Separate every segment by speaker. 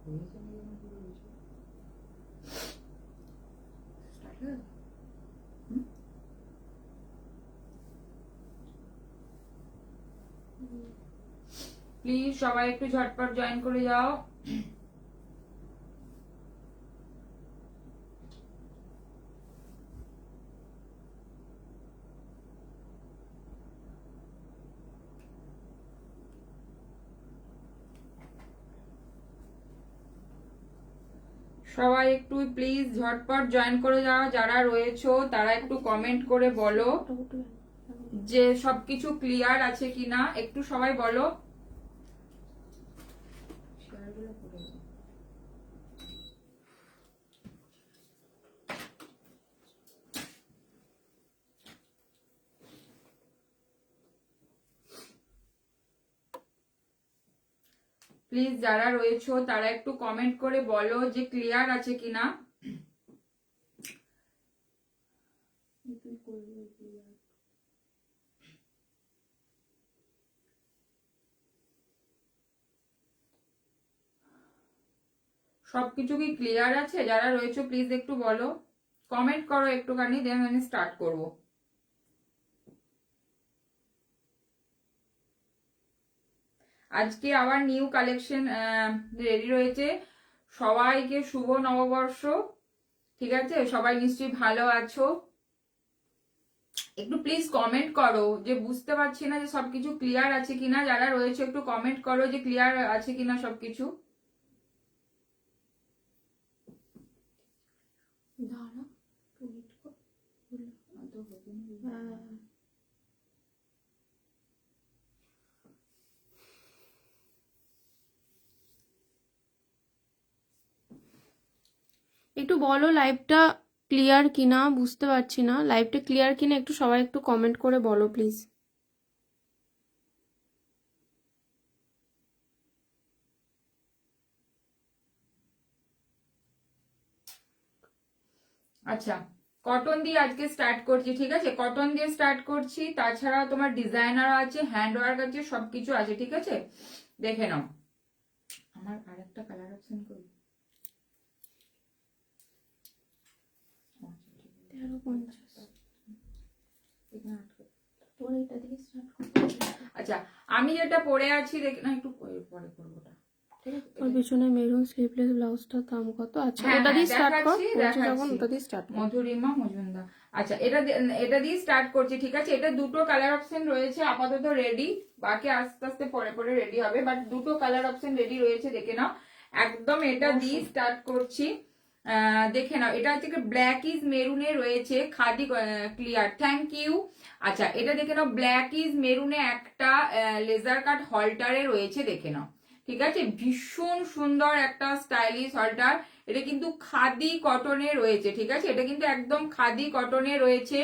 Speaker 1: Please সবাই একটু ঝটপট জয়েন করে যাও। সবাই একটু প্লিজ ঝটপট জয়েন করে যাও, যারা রয়েছো তারা একটু কমেন্ট করে বলো যে সবকিছু ক্লিয়ার আছে কিনা, একটু সবাই বলো। প্লিজ যারা রয়েছো তারা একটু কমেন্ট করে বলো যে ক্লিয়ার আছে কিনা। সবকিছু কি ক্লিয়ার আছে? যারা রয়েছো প্লিজ একটু বলো, কমেন্ট করো একটুখানি, দেন আমি স্টার্ট করব। আজকে আবার নিউ কালেকশন রেডি রয়েছে। সবাইকে শুভ নববর্ষ। ঠিক আছে, সবাই নিশ্চয়ই ভালো আছো। একটু প্লিজ কমেন্ট করো, যে বুঝতে পারছি না যে সবকিছু ক্লিয়ার আছে কিনা। যারা রয়েছে একটু কমেন্ট করো যে ক্লিয়ার আছে কিনা সবকিছু।
Speaker 2: একটু বলো লাইভটা ক্লিয়ার কিনা, বুঝতে পারছি না লাইভটা ক্লিয়ার কিনা, একটু সবাই একটু কমেন্ট করে বলো প্লিজ।
Speaker 1: আচ্ছা, কটন দিয়ে আজকে স্টার্ট করছি। ঠিক আছে, কটন দিয়ে স্টার্ট করছি। তাছাড়া তোমার ডিজাইনার আছে, হ্যান্ড ওয়ার্ক আছে, সবকিছু আছে। ঠিক আছে, দেখে নাও। আমার আরেকটা কালার অপশন করি। আচ্ছা, আমি যেটা পরে আছি দেখে না, একটু পরে করবো ওটা।
Speaker 2: ওর পিছনে মেরুন স্লিভলেস ব্লাউজটার দাম কত? আচ্ছা, ওটা দিয়ে স্টার্ট কর, যখন ওটা দিয়ে স্টার্ট কর।
Speaker 1: মধুরিমা মজুমদার। আচ্ছা, এটা দিয়ে স্টার্ট করছি। ঠিক আছে, এটা দুটো কালার অপশন রয়েছে আপাতত রেডি, বাকি আস্তে আস্তে পরে পরে রেডি হবে, বাট দুটো কালার অপশন রেডি রয়েছে, দেখে নাও। একদম এটা দিয়ে স্টার্ট করছি। দেখে নাও, এটা হচ্ছে ব্ল্যাক ইজ মেরুনে রয়েছে, খাদি ক্লিয়ার, থ্যাংক ইউ। আচ্ছা, এটা দেখে নাও, ব্ল্যাক ইজ মেরুনে একটা লেজার কাট হলটারে রয়েছে, দেখে নাও। ঠিক আছে, ভীষণ সুন্দর একটা স্টাইলিশ হলটার। এটা কিন্তু খাদি কটনে রয়েছে। ঠিক আছে, এটা কিন্তু একদম খাদি কটনে রয়েছে,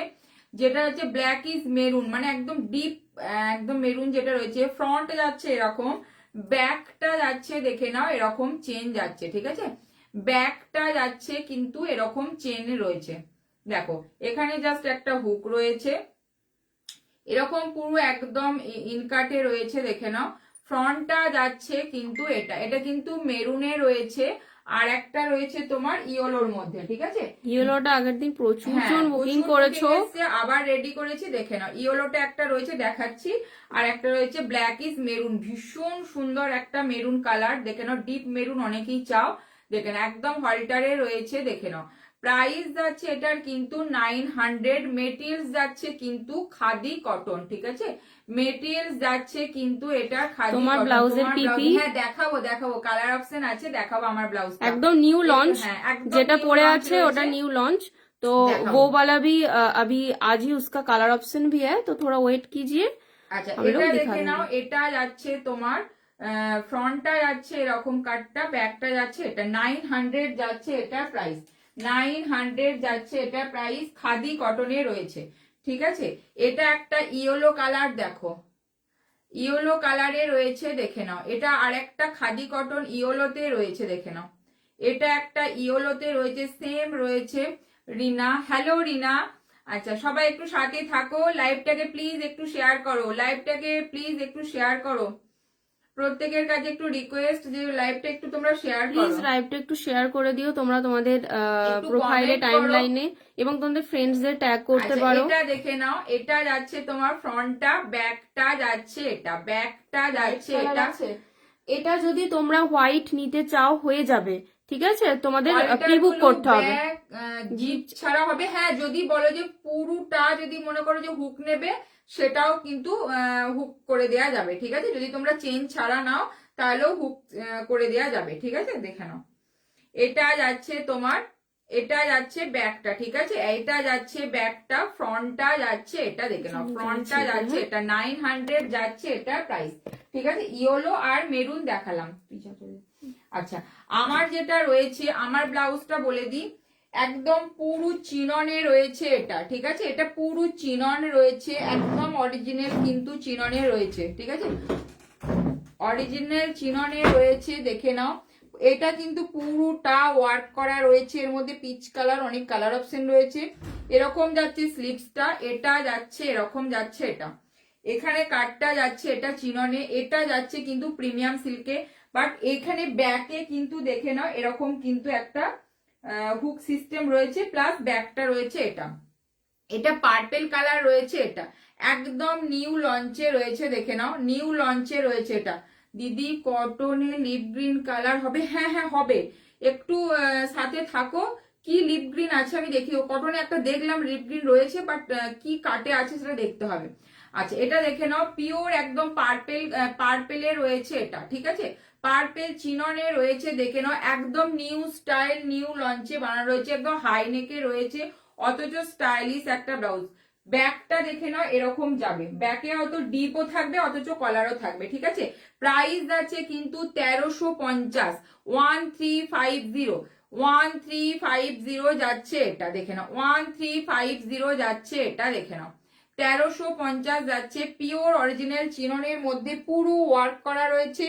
Speaker 1: যেটা হচ্ছে ব্ল্যাক ইজ মেরুন, মানে একদম ডিপ একদম মেরুন যেটা রয়েছে। ফ্রন্টে যাচ্ছে এরকম, ব্যাকটা যাচ্ছে দেখে নাও এরকম চেন যাচ্ছে। ঠিক আছে, ব্যাকটা যাচ্ছে কিন্তু এরকম চেন রয়েছে। দেখো, এখানে জাস্ট একটা হুক রয়েছে, এরকম পুরো একদম ইনকাটে রয়েছে, দেখে নাও। ফ্রন্টটা যাচ্ছে কিন্তু এটা কিন্তু মেরুনে রয়েছে, আর একটা রয়েছে তোমার ইয়েলোর মধ্যে। ঠিক আছে,
Speaker 2: ইয়েলোটা আগের দিন প্রচুর জন বুকিং করেছো,
Speaker 1: আবার রেডি করেছি, দেখে নাও। ইয়েলোটা একটা রয়েছে দেখাচ্ছি, আর একটা রয়েছে ব্ল্যাক ইজ মেরুন, ভীষণ সুন্দর একটা মেরুন কালার, দেখে নাও। ডিপ মেরুন অনেকেই চাও, দেখে নাও, একদম হলটারে রয়েছে, দেখে নাও। প্রাইস যাচ্ছে এটার কিন্তু 900, মেটেরিয়ালস যাচ্ছে কিন্তু খাদি কটন। ঠিক আছে, মেটেরিয়ালস যাচ্ছে কিন্তু এটা খাদি
Speaker 2: তোমার
Speaker 1: কটন।
Speaker 2: ব্লাউজের পিপি,
Speaker 1: হ্যাঁ দেখাবো কালার অপশন আছে, দেখাবো আমার ব্লাউজ
Speaker 2: একদম নিউ লঞ্চ, যেটা পরে আছে ওটা নিউ लॉन्च। तो वो वाला भी अभी आज ही उसका कलर ऑप्शन भी है, तो थोड़ा वेट कीजिए।
Speaker 1: আচ্ছা, এটা দেখে নাও, এটা যাচ্ছে তোমার ফ্রন্টটা যাচ্ছে এরকম কাটটা, ব্যাকটা যাচ্ছে এটা 900 যাচ্ছে এটা প্রাইস, 900 যাচ্ছে এটা প্রাইস, খাদি কটনে রয়েছে। ঠিক আছে, এটা একটা ইয়েলো কালার, দেখো ইয়েলো কালারে রয়েছে, দেখে নাও। এটা আর একটা খাদি কটন ইয়েলোতে রয়েছে, দেখে নাও। এটা একটা ইয়েলোতে রয়েছে, সেম রয়েছে। রিনা, হ্যালো রিনা। আচ্ছা, সবাই একটু সাথে থাকো, লাইভটাকে প্লিজ একটু শেয়ার করো, লাইভটাকে প্লিজ একটু শেয়ার করো। প্রত্যেকের কাছে একটু রিকোয়েস্ট যে লাইভটা একটু তোমরা শেয়ার করো,
Speaker 2: প্লিজ লাইভটা একটু শেয়ার করে দিও তোমরা তোমাদের প্রোফাইলে,
Speaker 1: comment
Speaker 2: টাইম
Speaker 1: করো।
Speaker 2: লাইনে, এবং তোমাদের ফ্রেন্ডসদের ট্যাগ করতে
Speaker 1: আচ্ছা,
Speaker 2: পারো।
Speaker 1: এটা দেখে নাও, এটা যাচ্ছে তোমার ফ্রন্টটা, ব্যাকটা যাচ্ছে এটা, ব্যাকটা যাচ্ছে এটা।
Speaker 2: এটা যদি তোমরা হোয়াইট নিতে চাও হয়ে যাবে, ঠিক আছে, তোমাদের প্রি বুক করতে হবে।
Speaker 1: জিপ ছাড়া হবে, হ্যাঁ যদি বলো যে পুরোটা যদি মনে করো যে হুক নেবে সেটাও কিন্তু হুক করে দেয়া যাবে, ঠিক আছে। যদি তোমরা চেন ছাড়া নাও তাহলেও হুক করে দেয়া যাবে, ঠিক আছে। দেখে নাও, এটা যাচ্ছে তোমার, এটা যাচ্ছে ব্যাকটা, ঠিক আছে, এটা যাচ্ছে ব্যাকটা, ফ্রন্টটা যাচ্ছে এটা, দেখে নাও ফ্রন্টটা যাচ্ছে এটা 900 যাচ্ছে এটা প্রাইস, ঠিক আছে। ইয়েলো আর মেরুন দেখালাম। আচ্ছা, আমার যেটা রয়েছে, আমার ব্লাউজটা বলে দিই, একদম পুরো চিননে রয়েছে এটা, ঠিক আছে। এটা পুরো চিনন রয়েছে, একদম অরিজিনাল কিন্তু চিননে রয়েছে, ঠিক আছে, অরিজিনাল চিননে রয়েছে, দেখে নাও। এটা কিন্তু পুরোটা ওয়ার্ক করা রয়েছে, এর মধ্যে পিচ কালার, অনেক কালার অপশন রয়েছে। এরকম যাচ্ছে স্লিভসটা, এটা যাচ্ছে এরকম যাচ্ছে এটা, এখানে কাটটা যাচ্ছে এটা চিননে, এটা যাচ্ছে কিন্তু প্রিমিয়াম সিল্কে, বাট এখানে ব্যাকে কিন্তু দেখে নাও এরকম কিন্তু একটা হুক সিস্টেম রয়েছে, প্লাস ব্যাকটা রয়েছে এটা, এটা পার্পেল কালার রয়েছে, এটা একদম নিউ লঞ্চে রয়েছে, দেখে নাও নিউ লঞ্চে রয়েছে এটা। দিদি কটনে লিপ গ্রিন কালার হবে, হ্যাঁ হ্যাঁ হবে, একটু সাথে থাকো। কি লিপ গ্রিন আছে আমি দেখি, কটনে একটা দেখলাম লিপ গ্রিন রয়েছে, বাট কি কাটে আছে সেটা দেখতে হবে। আচ্ছা, এটা দেখে নাও পিওর একদম পার্পেল, পার্পেলে রয়েছে এটা, ঠিক আছে, পার্পেল চিননে রয়েছে, দেখে নাও একদম নিউ স্টাইল, নিউ লঞ্চে বানানো রয়েছে, একদম হাই নেকে রয়েছে, অথচ স্টাইলিশ একটা ব্লাউজ। ব্যাকটা দেখে নাও এরকম যাবে, ব্যাকে হয়তো ডিপও থাকবে অথচ কলারও থাকবে, ঠিক আছে। প্রাইস আছে কিন্তু 1350, 1350, 1350 যাচ্ছে এটা, দেখে নাও 1350 যাচ্ছে এটা, দেখে নাও 1350 যাচ্ছে, পিওর অরিজিনাল চিননের মধ্যে পুরো ওয়ার্ক করা রয়েছে।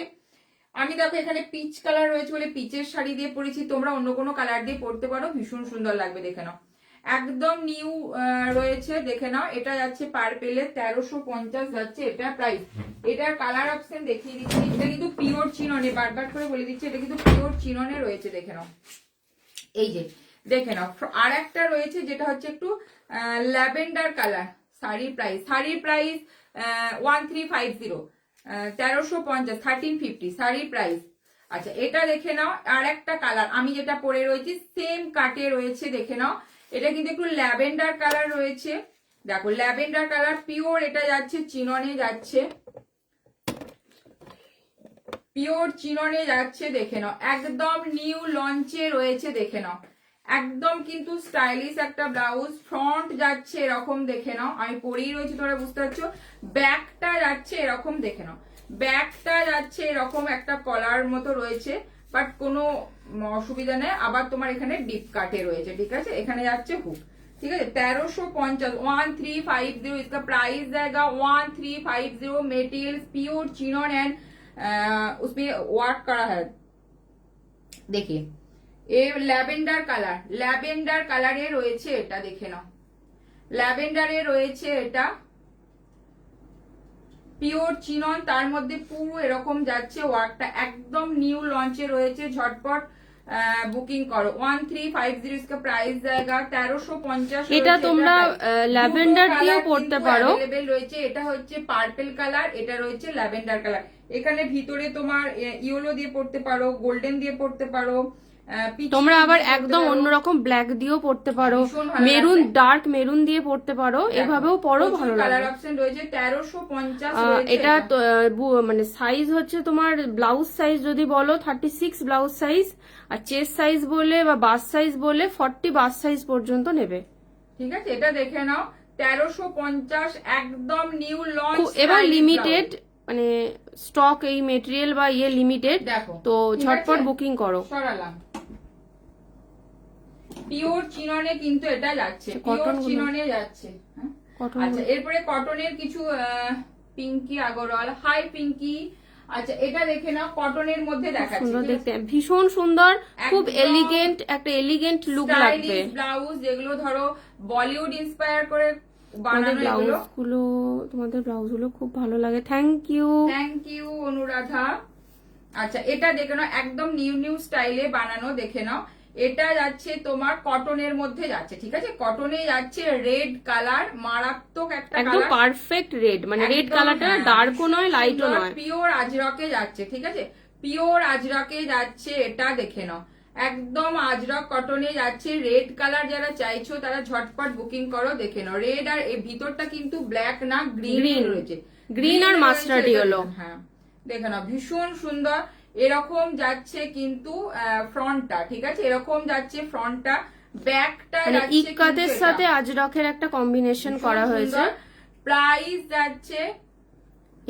Speaker 1: আমি দেখো এখানে পিচ কালার রয়েছে বলে পিচের শাড়ি দিয়ে পরেছি, তোমরা অন্য কোনো কালার দিয়ে পরতে পারো, ভীষণ সুন্দর লাগবে, দেখে নাও একদম নিউ রয়েছে, দেখে নাও। এটা যাচ্ছে পার্পেলে 1350 যাচ্ছে এটা প্রাইস। এটার কালার অপশন দেখিয়ে দিচ্ছি, এটা কিন্তু পিওর চিননে, বারবার করে বলে দিচ্ছি এটা কিন্তু পিওর চিননে রয়েছে, দেখে নাও এই যে, দেখে নাও। আর একটা রয়েছে যেটা হচ্ছে একটু ল্যাভেন্ডার কালার, শাড়ির প্রাইস 1350, 1350, 1350 শাড়ির প্রাইস। আচ্ছা, এটা দেখে নাও, আর একটা কালার আমি যেটা পরে রয়েছি সেম কাটে রয়েছে, দেখে নাও এটা কিন্তু একটু ল্যাভেন্ডার কালার রয়েছে, দেখো ল্যাভেন্ডার কালার পিওর, এটা যাচ্ছে চিননে যাচ্ছে, পিওর চিননে যাচ্ছে, দেখে নাও একদম নিউ লঞ্চে রয়েছে, দেখে নাও একদম কিন্তু স্টাইলিশ একটা ব্লাউজ। ফ্রন্ট যাচ্ছে এরকম, দেখে নাও আমি পরেই রয়েছি তোমরা বুঝতে পারছো। ব্যাকটা যাচ্ছে এরকম, দেখে নাও ব্যাকটা যাচ্ছে এরকম একটা কলার মতো রয়েছে, বাট কোনো অসুবিধা নেই। আবার তোমার এখানে ডিপ কাটে রয়েছে, ঠিক আছে, এখানে যাচ্ছে হুক, ठीक है। 1350, 1350 इसका प्राइस जाएगा 1350। मेटेरियल प्योर चिनॉन एंड उसमें वर्क करा है, देखिए ये ল্যাভেন্ডার কালার, ল্যাভেন্ডার কালারে রয়েছে এটা, দেখে নাও ল্যাভেন্ডারে রয়েছে এটা, পিওর চিনন, তার মধ্যে পুরো এরকম যাচ্ছে ওয়ার্কটা, একদম নিউ লঞ্চে রয়েছে, ঝটপট বুকিং করো। 1350 इसका प्राइस जाएगा 1350।
Speaker 2: এটা তোমরা ল্যাভেন্ডার দিয়েও পড়তে পারো,
Speaker 1: अवेलेबल রয়েছে। এটা হচ্ছে পার্পল কালার, এটা রয়েছে ল্যাভেন্ডার কালার। এখানে ভিতরে তোমার ইয়েলো দিয়ে পড়তে পারো, গোল্ডেন দিয়ে পড়তে পারো,
Speaker 2: তোমরা আবার একদম অন্যরকম ব্ল্যাক দিয়েও পড়তে পারো, মেরুন, ডার্ক মেরুন দিয়ে পড়তে পারো, এভাবেও পড়ো, ভালো লাগে।
Speaker 1: কালার অপশন রয়েছে 1350।
Speaker 2: এটা মানে সাইজ হচ্ছে তোমার ব্লাউজ সাইজ যদি বলো 36 ব্লাউজ সাইজ, আর চেস্ট সাইজ বলে বা বাস সাইজ বলে 40 বাস সাইজ পর্যন্ত নেবে,
Speaker 1: ঠিক আছে। এটা দেখে নাও 1350, একদম নিউ লঞ্চ।
Speaker 2: এবার লিমিটেড মানে স্টক এই মেটেরিয়াল বা ইয়ে লিমিটেড,
Speaker 1: দেখো
Speaker 2: তো ঝটপট বুকিং করো।
Speaker 1: সরালাম, পিওর চিননে কিন্তু এটা যাচ্ছে, পিওর চিননে যাচ্ছে। আচ্ছা, এরপরে কটনের কিছু পিঙ্কি আগরওয়াল, হাই পিঙ্কি। আচ্ছা, এটা দেখে নাও কটনের মধ্যে দেখাচ্ছি,
Speaker 2: সুন্দর দেখতে, ভীষণ সুন্দর, খুব এলিগেন্ট, একটা এলিগেন্ট লুক লাগবে।
Speaker 1: ব্লাউজ যেগুলো ধরো বলিউড ইন্সপায়ার করে বানানো এগুলো।
Speaker 2: তোমাদের ব্লাউজ গুলো খুব ভালো লাগে, thank you.
Speaker 1: Thank you Anuradha. আচ্ছা এটা দেখে নাও, একদম নিউ নিউ স্টাইলে বানানো, দেখে নাও। এটা যাচ্ছে তোমার কটনের মধ্যে যাচ্ছে, ঠিক আছে, কটনে যাচ্ছে, রেড কালার, মারাত্মক একটা
Speaker 2: একদম
Speaker 1: কালার,
Speaker 2: পারফেক্ট রেড, মানে রেড কালারটা ডার্কও নয় লাইটও নয়,
Speaker 1: পিওর আজরকে যাচ্ছে, ঠিক আছে, পিওর আজরকে যাচ্ছে। এটা দেখে নাও, একদম আজরক কটনে যাচ্ছে, রেড কালার যারা চাইছো তারা ঝটপট বুকিং করো। দেখে নাও রেড, আর এই ভিতরটা কিন্তু ব্ল্যাক না, গ্রিন রয়েছে,
Speaker 2: গ্রিন আর মাস্টার্ড ইয়েলো।
Speaker 1: হ্যাঁ দেখে নাও, ভীষণ সুন্দর। এরকম যাচ্ছে কিন্তু ফ্রন্টটা, ঠিক আছে, এরকম যাচ্ছে ফ্রন্টটা, ব্যাকটা যাচ্ছে
Speaker 2: ইক্কাতের সাথে আজরকের একটা কম্বিনেশন করা হয়েছে।
Speaker 1: প্রাইস যাচ্ছে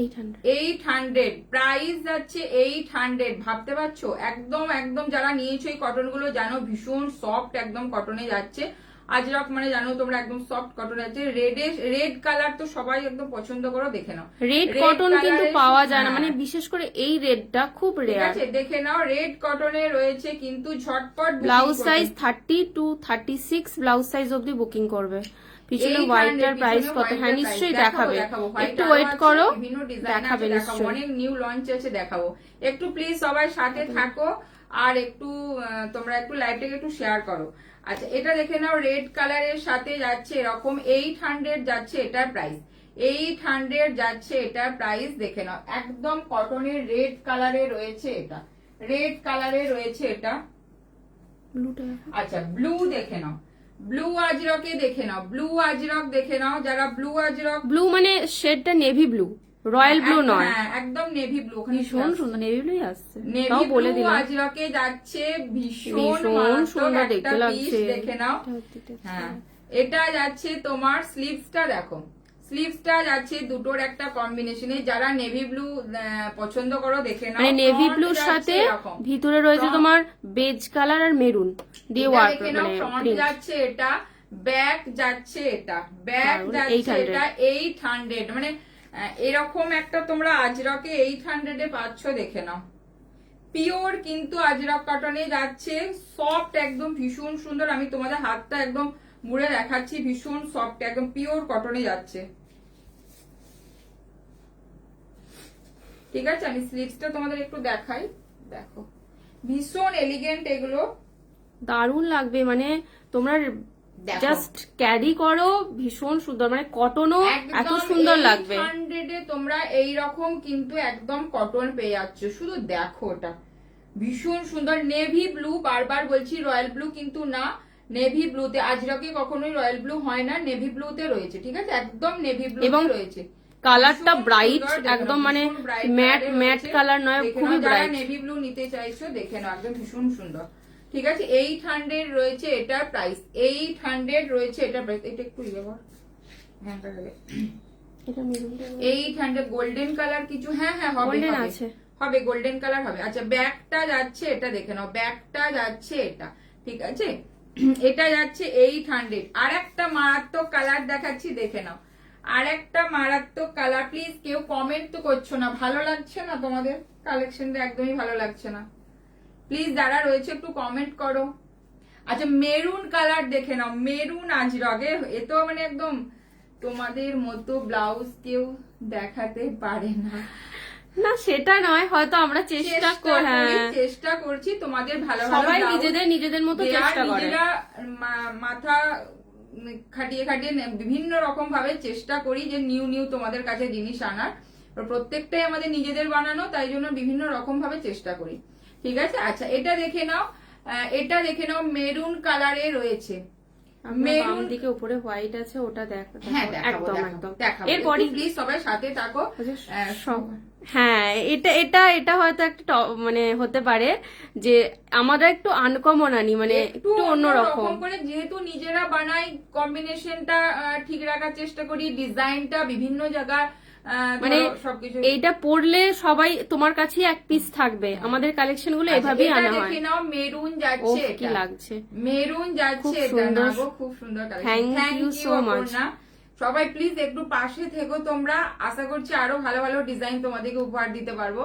Speaker 2: 800,
Speaker 1: 800, প্রাইস যাচ্ছে 800। ভাবতে পারছো, একদম একদম যারা নিয়েছো এই কটন গুলো জানো ভীষণ সফট একদম কটনে যাচ্ছে। আজরক মানে জানো তোমরা একদম সফট কটন আছে। রেড কালার তো সবাই একদম পছন্দ করো, দেখে নাও।
Speaker 2: রেড কটন কিন্তু পাওয়া যায় না, মানে বিশেষ করে এই রেডটা খুব রেয়ার।
Speaker 1: ঠিক আছে, দেখে নাও, রেড কটনে রয়েছে কিন্তু ঝটপট।
Speaker 2: Blouse size 30 to 36 blouse size অবধি বুকিং করবে। পিছনে হোয়াইটটার প্রাইস কত? হ্যাঁ নিশ্চয়ই দেখাবে, একটু ওয়েট করো, দেখাবে নিশ্চয়ই।
Speaker 1: অনেক নিউ লঞ্চ আছে, দেখাবো। একটু প্লিজ সবাই সাথে থাকো, আর একটু তোমরা একটু লাইভটাকে একটু শেয়ার করো। আচ্ছা এটা দেখে নাও, রেড কালারের সাথে যাচ্ছে এরকম 800 যাচ্ছে এটার প্রাইস, 800 যাচ্ছে এটার প্রাইস। দেখে নাও, একদম কটনের রেড কালারে রয়েছে, এটা রেড কালারে রয়েছে এটা। আচ্ছা ব্লু দেখে নাও, ব্লু আজরকে দেখে নাও, ব্লু আজরক দেখে নাও, যারা ব্লু আজরক,
Speaker 2: ব্লু মানে শেডটা নেভি ব্লু, রয়্যাল ব্লু নয়,
Speaker 1: একদম নেভি ব্লু,
Speaker 2: ভীষণ সুন্দর নেভি ব্লুই আসছে,
Speaker 1: নেভি ব্লু আজরকে যাচ্ছে, ভীষণ
Speaker 2: সুন্দর দেখতে লাগছে,
Speaker 1: দেখে নাও। হ্যাঁ এটা যাচ্ছে তোমার স্লিভসটা, দেখো স্লিভসটা যাচ্ছে দুটোর একটা কম্বিনেশনে, যারা নেভি ব্লু পছন্দ করো দেখে নাও।
Speaker 2: মানে নেভি ব্লুর সাথে ভিতরে রয়েছে তোমার বেজ কালার আর মেরুন দিয়ে ওয়ার্ক, মানে
Speaker 1: ফ্রন্ট যাচ্ছে এটা, ব্যাক যাচ্ছে এটা, ব্যাক যাচ্ছে এটা 800, মানে এরকম একটা তোমরা আজরকে 800 এ পাচ্ছ, দেখে নাও। পিওর কিন্তু আজরক কটনে যাচ্ছে, সফট একদম, ভীষণ সুন্দর। আমি তোমাদের হাতটা একদম মুড়ে দেখাচ্ছি, ভীষণ সফট একদম পিওর কটনে যাচ্ছে, ঠিক আছে। আমি স্লিভসটা তোমাদের একটু দেখাই, দেখো ভীষণ এলিগেন্ট, এগুলো
Speaker 2: দারুণ লাগবে, মানে তোমরা জাস্ট ক্যারি করো, ভীষণ সুন্দর, মানে কটনও এত সুন্দর লাগবে।
Speaker 1: 800 এ তোমরা এইরকম কিন্তু একদম কটন পেয়ে যাচ্ছ, শুধু দেখো ওটা ভীষণ সুন্দর। নেভি ব্লু, বারবার বলছি রয়্যাল ব্লু কিন্তু না, নেভি ব্লুতে, আজরকে কখনোই রয়্যাল ব্লু হয় না, নেভি ব্লুতে রয়েছে, ঠিক আছে, একদম নেভি ব্লু রয়েছে।
Speaker 2: কালারটা ব্রাইট একদম, মানে ম্যাট ম্যাট কালার নয়, খুবই ব্রাইট।
Speaker 1: নেভি ব্লু নিতে চাইছো দেখে নাও, একদম ভীষণ সুন্দর, ঠিক আছে। 800 রয়েছে এটার প্রাইস, 800 রয়েছে এটার প্রাইস। এটা একটু ইয়ে কর, হ্যাঁ 800 গোল্ডেন কালার কিছু, হ্যাঁ হ্যাঁ হবে হবে গোল্ডেন কালার হবে। আচ্ছা ব্যাকটা যাচ্ছে এটা, দেখে নাও, ব্যাকটা যাচ্ছে এটা, ঠিক আছে, এটা যাচ্ছে 800। আর একটা মারাত্মক কালার দেখাচ্ছি, দেখে নাও, আর একটা মারাত্মক কালার। প্লিজ কেউ কমেন্ট তো করছো না, ভালো লাগছে না তোমাদের কালেকশনটা, একদমই ভালো লাগছে না, প্লিজ যারা রয়েছে একটু কমেন্ট করো। আচ্ছা মেরুন কালার দেখে নাও, মেরুন আজরকে, এ তো মানে একদম তোমাদের মতো ব্লাউজ কেউ দেখাতে পারে না,
Speaker 2: না সেটা নয়, হয়তো আমরা
Speaker 1: চেষ্টা করছি তোমাদের ভালো,
Speaker 2: সবাই নিজেদের মতো চেষ্টা করে,
Speaker 1: মাথা খাটিয়ে খাটিয়ে বিভিন্ন রকম ভাবে চেষ্টা করি যে নিউ নিউ তোমাদের কাছে জিনিস আনার, প্রত্যেকটাই আমাদের নিজেদের বানানো, তাই জন্য বিভিন্ন রকম ভাবে চেষ্টা করি, ঠিক আছে। আচ্ছা এটা দেখে নাও, এটা দেখে নাও, মেরুন কালারে রয়েছে,
Speaker 2: মেরুন দিকে উপরে হোয়াইট আছে, ওটা দেখো,
Speaker 1: হ্যাঁ একদম একদম দেখাবো, এরপরই প্লিজ সবাই সাথে থাকো।
Speaker 2: হ্যাঁ এটা হয়তো একটা মানে হতে পারে যে আমরা একটু আনকমন আনি, মানে একটু অন্যরকম
Speaker 1: করে, যেহেতু নিজেরা বানাই, কম্বিনেশনটা ঠিক রাখার চেষ্টা করি, ডিজাইনটা বিভিন্ন জায়গায়,
Speaker 2: মানে এইটা পরলে সবাই তোমার কাছে এক পিস থাকবে, আমাদের কালেকশন গুলো এভাবেই আনা হয়।
Speaker 1: দেখে নাও মেরুন যাচ্ছে,
Speaker 2: কি লাগছে,
Speaker 1: মেরুন যাচ্ছে, এটা খুব সুন্দর collection, thank you so much. সবাই প্লিজ একটু পাশে থেকো তোমরা, আশা করছি আরো ভালো ভালো ডিজাইন তোমাদেরকে উপহার দিতে পারবো।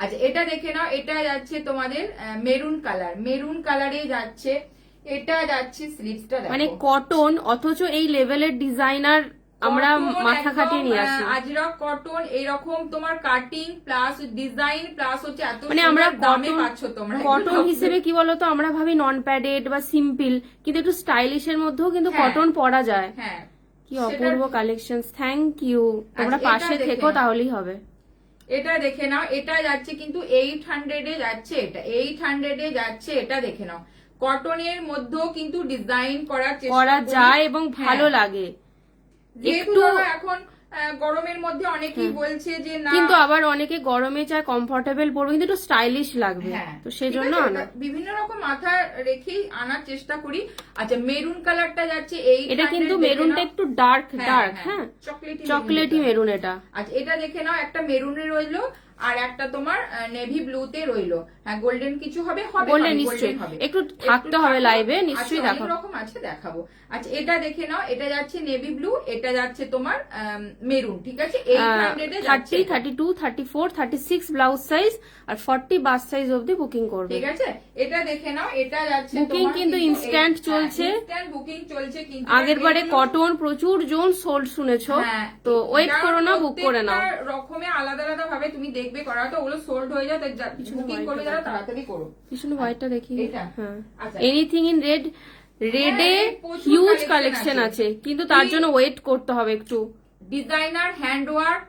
Speaker 1: আচ্ছা এটা দেখে নাও, এটা যাচ্ছে তোমাদের মেরুন কালার, মেরুন কালারে যাচ্ছে, এটা যাচ্ছে স্লিভসটা,
Speaker 2: মানে কটন, অথচ এই লেভেলের ডিজাইনার আমরা
Speaker 1: Cotton
Speaker 2: মাথা
Speaker 1: একদম,
Speaker 2: খাটিয়ে নিয়ে আসি।
Speaker 1: আজরক কটন এরকম তোমার কাটিং প্লাস ডিজাইন প্লাস হচ্ছে এত
Speaker 2: মানে আমরা
Speaker 1: সুন্দর দামে
Speaker 2: কটন
Speaker 1: পাচ্ছ তোমরা
Speaker 2: কটন হিসেবে কি বলতো, আমরা ভাবি নন প্যাডেড বা সিম্পল, কিন্তু একটু স্টাইলিশের মধ্যেও কিন্তু
Speaker 1: হ্যাঁ।
Speaker 2: কটন পরা যায়।
Speaker 1: হ্যাঁ
Speaker 2: কি
Speaker 1: সেটা-
Speaker 2: অপূর্ব কালেকশন, থ্যাংক ইউ। তোমরা
Speaker 1: আচ্ছা,
Speaker 2: পাশে
Speaker 1: এটা
Speaker 2: থেকো
Speaker 1: দেখে নাও।
Speaker 2: তাহলেই হবে।
Speaker 1: এটা দেখে নাও, এটা যাচ্ছে কিন্তু 800 এ যাচ্ছে, এটা 800 এ যাচ্ছে, এটা দেখে নাও। কটনের মধ্যেও কিন্তু ডিজাইন করার চেষ্টা
Speaker 2: করা
Speaker 1: করি।
Speaker 2: যায় এবং ভালো
Speaker 1: হ্যাঁ।
Speaker 2: লাগে।
Speaker 1: যেহেতু
Speaker 2: একটু-
Speaker 1: ধরো এখন গরমের মধ্যে অনেকেই বলছে যে না,
Speaker 2: কিন্তু আবার অনেকে গরমে চায় কমফোর্টেবল পরবে, কিন্তু একটু স্টাইলিশ লাগবে,
Speaker 1: হ্যাঁ,
Speaker 2: তো সেই
Speaker 1: ঠিক
Speaker 2: জন্য
Speaker 1: আছে,
Speaker 2: আনা।
Speaker 1: বিভিন্ন রকম মাথা রেখেই আনার চেষ্টা করি। আচ্ছা মেরুন কালারটা যাচ্ছে এই,
Speaker 2: এটা কিন্তু মেরুনটা একটু ডার্ক ডার্ক, হ্যাঁ চকলেটি মেরুন এটা।
Speaker 1: আচ্ছা এটা দেখে নাও, একটা মেরুনে রইলো আর একটা তোমার নেভি ব্লুতে রইলো। হ্যাঁ গোল্ডেন কিছু হবে,
Speaker 2: গোল্ডেন নিশ্চয়ই, একটু থাকতে হবে লাইভে, নিশ্চয়ই
Speaker 1: অনেক
Speaker 2: দেখাবো।
Speaker 1: রকম আছে, দেখাবো। আচ্ছা এটা দেখে নাও, এটা যাচ্ছে নেভি ব্লু, এটা যাচ্ছে তোমার মেরুন, ঠিক আছে 800 এ যাচ্ছে
Speaker 2: 30, 32, 34, 36 ব্লাউজ সাইজ আর 40 বাস সাইজ অবধি বুকিং করবে।
Speaker 1: ঠিক আছে। এটা দেখে নাও, এটা যাচ্ছে
Speaker 2: বুকিং
Speaker 1: তোমার
Speaker 2: কিন্তু instant চলছে।
Speaker 1: ইনস্ট্যান্ট বুকিং চলছে কিন্তু।
Speaker 2: আগের বারে
Speaker 1: এগুলো-
Speaker 2: কটন প্রচুর জন সোল্ড শুনেছো,
Speaker 1: হ্যাঁ,
Speaker 2: তো ওয়েট
Speaker 1: কারণ
Speaker 2: করো না, বুক করে নাও।
Speaker 1: প্রত্যেকটা রকমে আলাদা আলাদা ভাবে তুমি দেখবে করা, তো ওগুলো সোল্ড হয়ে যায়, তাই বুকিং
Speaker 2: white
Speaker 1: করবে
Speaker 2: টা
Speaker 1: যারা
Speaker 2: দেখো।
Speaker 1: তাড়াতাড়ি করো।
Speaker 2: পিছনে হোয়াইটটা দেখি।
Speaker 1: এটা?
Speaker 2: হ্যাঁ,
Speaker 1: আচ্ছা।
Speaker 2: Anything in red. রেডে
Speaker 1: হ্যাঁ, প্রচুর
Speaker 2: হিউজ
Speaker 1: collection
Speaker 2: কালেকশন
Speaker 1: আছে।
Speaker 2: আছে, কিন্তু তার জন্য ওয়েট করতে হবে একটু।
Speaker 1: ডিজাইনার হ্যান্ডওয়ার্ক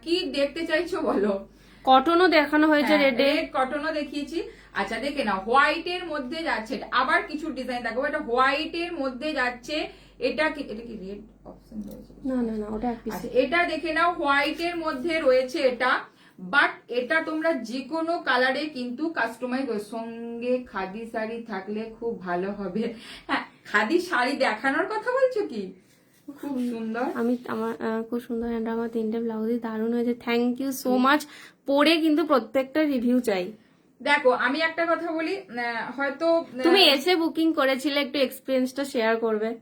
Speaker 1: কি দেখতে চাইছো বলো?
Speaker 2: কটনও দেখানো হয়েছে রেডে।
Speaker 1: রেড কটনও দেখিয়েছি। আচ্ছা দেখে নাও, হোয়াইট এর মধ্যে যাচ্ছে, আবার কিছু ডিজাইন দেখাবো। এটা হোয়াইট এর মধ্যে যাচ্ছে, এটা কি রেড অপশন রয়েছে?
Speaker 2: না না না, ওটা এক পিস।
Speaker 1: আচ্ছা এটা দেখে নাও, হোয়াইট এর মধ্যে রয়েছে এটা, বাট এটা তোমরা যে কোনো কালারে কিন্তু কাস্টমাইজ, সঙ্গে খাদি শাড়ি থাকলে খুব ভালো হবে। হ্যাঁ খাদি শাড়ি দেখানোর কথা বলছো কি? খুব সুন্দর।
Speaker 2: আমি আমার খুব সুন্দর হ্যান্ড, আমার 3টে ব্লাউজই দারুণ হয়েছে, থ্যাংক ইউ সো মাচ। পরে কিন্তু প্রত্যেকটা রিভিউ চাই।
Speaker 1: দেখো আমি একটা কথা বলি, হয়তো
Speaker 2: তুমি এসে বুকিং করেছিলে, একটু এক্সপিরিয়েন্সটা শেয়ার করবে।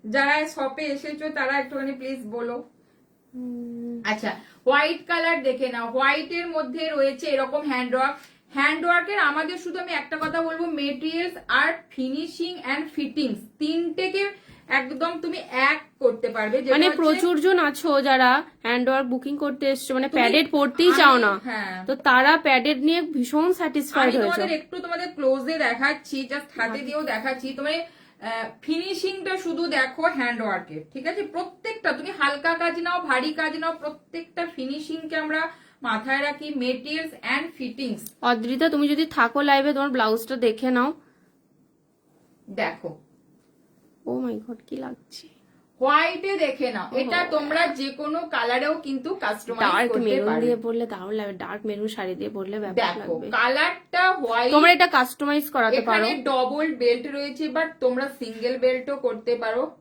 Speaker 1: যারা শপে এসেছো তারা একটুখানি প্লিজ বলো। আচ্ছা হোয়াইট কালার দেখে নাও, হোয়াইট এর মধ্যে রয়েছে এরকম হ্যান্ডওয়ার্কের আমাদের শুধু আমি একটা কথা বলবো, মেটেরিয়ালস আর ফিনিশিং এন্ড ফিটিংস তিনটেকে একদম তুমি এক করতে পারবে। যেটা
Speaker 2: মানে
Speaker 1: হচ্ছে-
Speaker 2: প্রচুর জন আছো যারা হ্যান্ডওয়ার্ক বুকিং করতে এসছো, মানে প্যাডেড পড়তেই চাও না,
Speaker 1: হ্যাঁ
Speaker 2: তো তারা প্যাডেড নিয়ে ভীষণ স্যাটিসফাইড
Speaker 1: আমি
Speaker 2: হয়েছে।
Speaker 1: তোমাদের একটু তোমাদের ক্লোজে দেখাচ্ছি, জাস্ট হাতে দিয়েও দেখাচ্ছি। তোমার ফিনিশিংটা শুধু দেখো হ্যান্ডওয়ার্কের, ঠিক আছে? প্রত্যেকটা তুমি হালকা কাজ নাও ভারী কাজ নাও, প্রত্যেকটা ফিনিশিংকে আমরা মাথায় রাখি, মেটেরিয়ালস এন্ড ফিটিংস।
Speaker 2: অদ্রিতা তুমি যদি থাকো লাইভে, তোমার ব্লাউজটা দেখে নাও।
Speaker 1: দেখো
Speaker 2: ও মাই গড কি লাগছে।
Speaker 1: হোয়াইটে দেখে নাও, এটা তোমরা যে কোনো কালারেও কিন্তু কাস্টমাইজ
Speaker 2: ডার্ক
Speaker 1: করতে
Speaker 2: মেরুন
Speaker 1: পারবে।
Speaker 2: দিয়ে পরলে দারুণ লাগবে, ডার্ক মেরুন শাড়ি দিয়ে পরলে ব্যাপক
Speaker 1: দেখো
Speaker 2: লাগবে।
Speaker 1: কালারটা হোয়াইট,
Speaker 2: তোমরা এটা কাস্টমাইজ করাতে পারো।
Speaker 1: এখানে ডবল বেল্ট রয়েছে, বাট তোমরা সিঙ্গেল বেল্টও করতে পারো।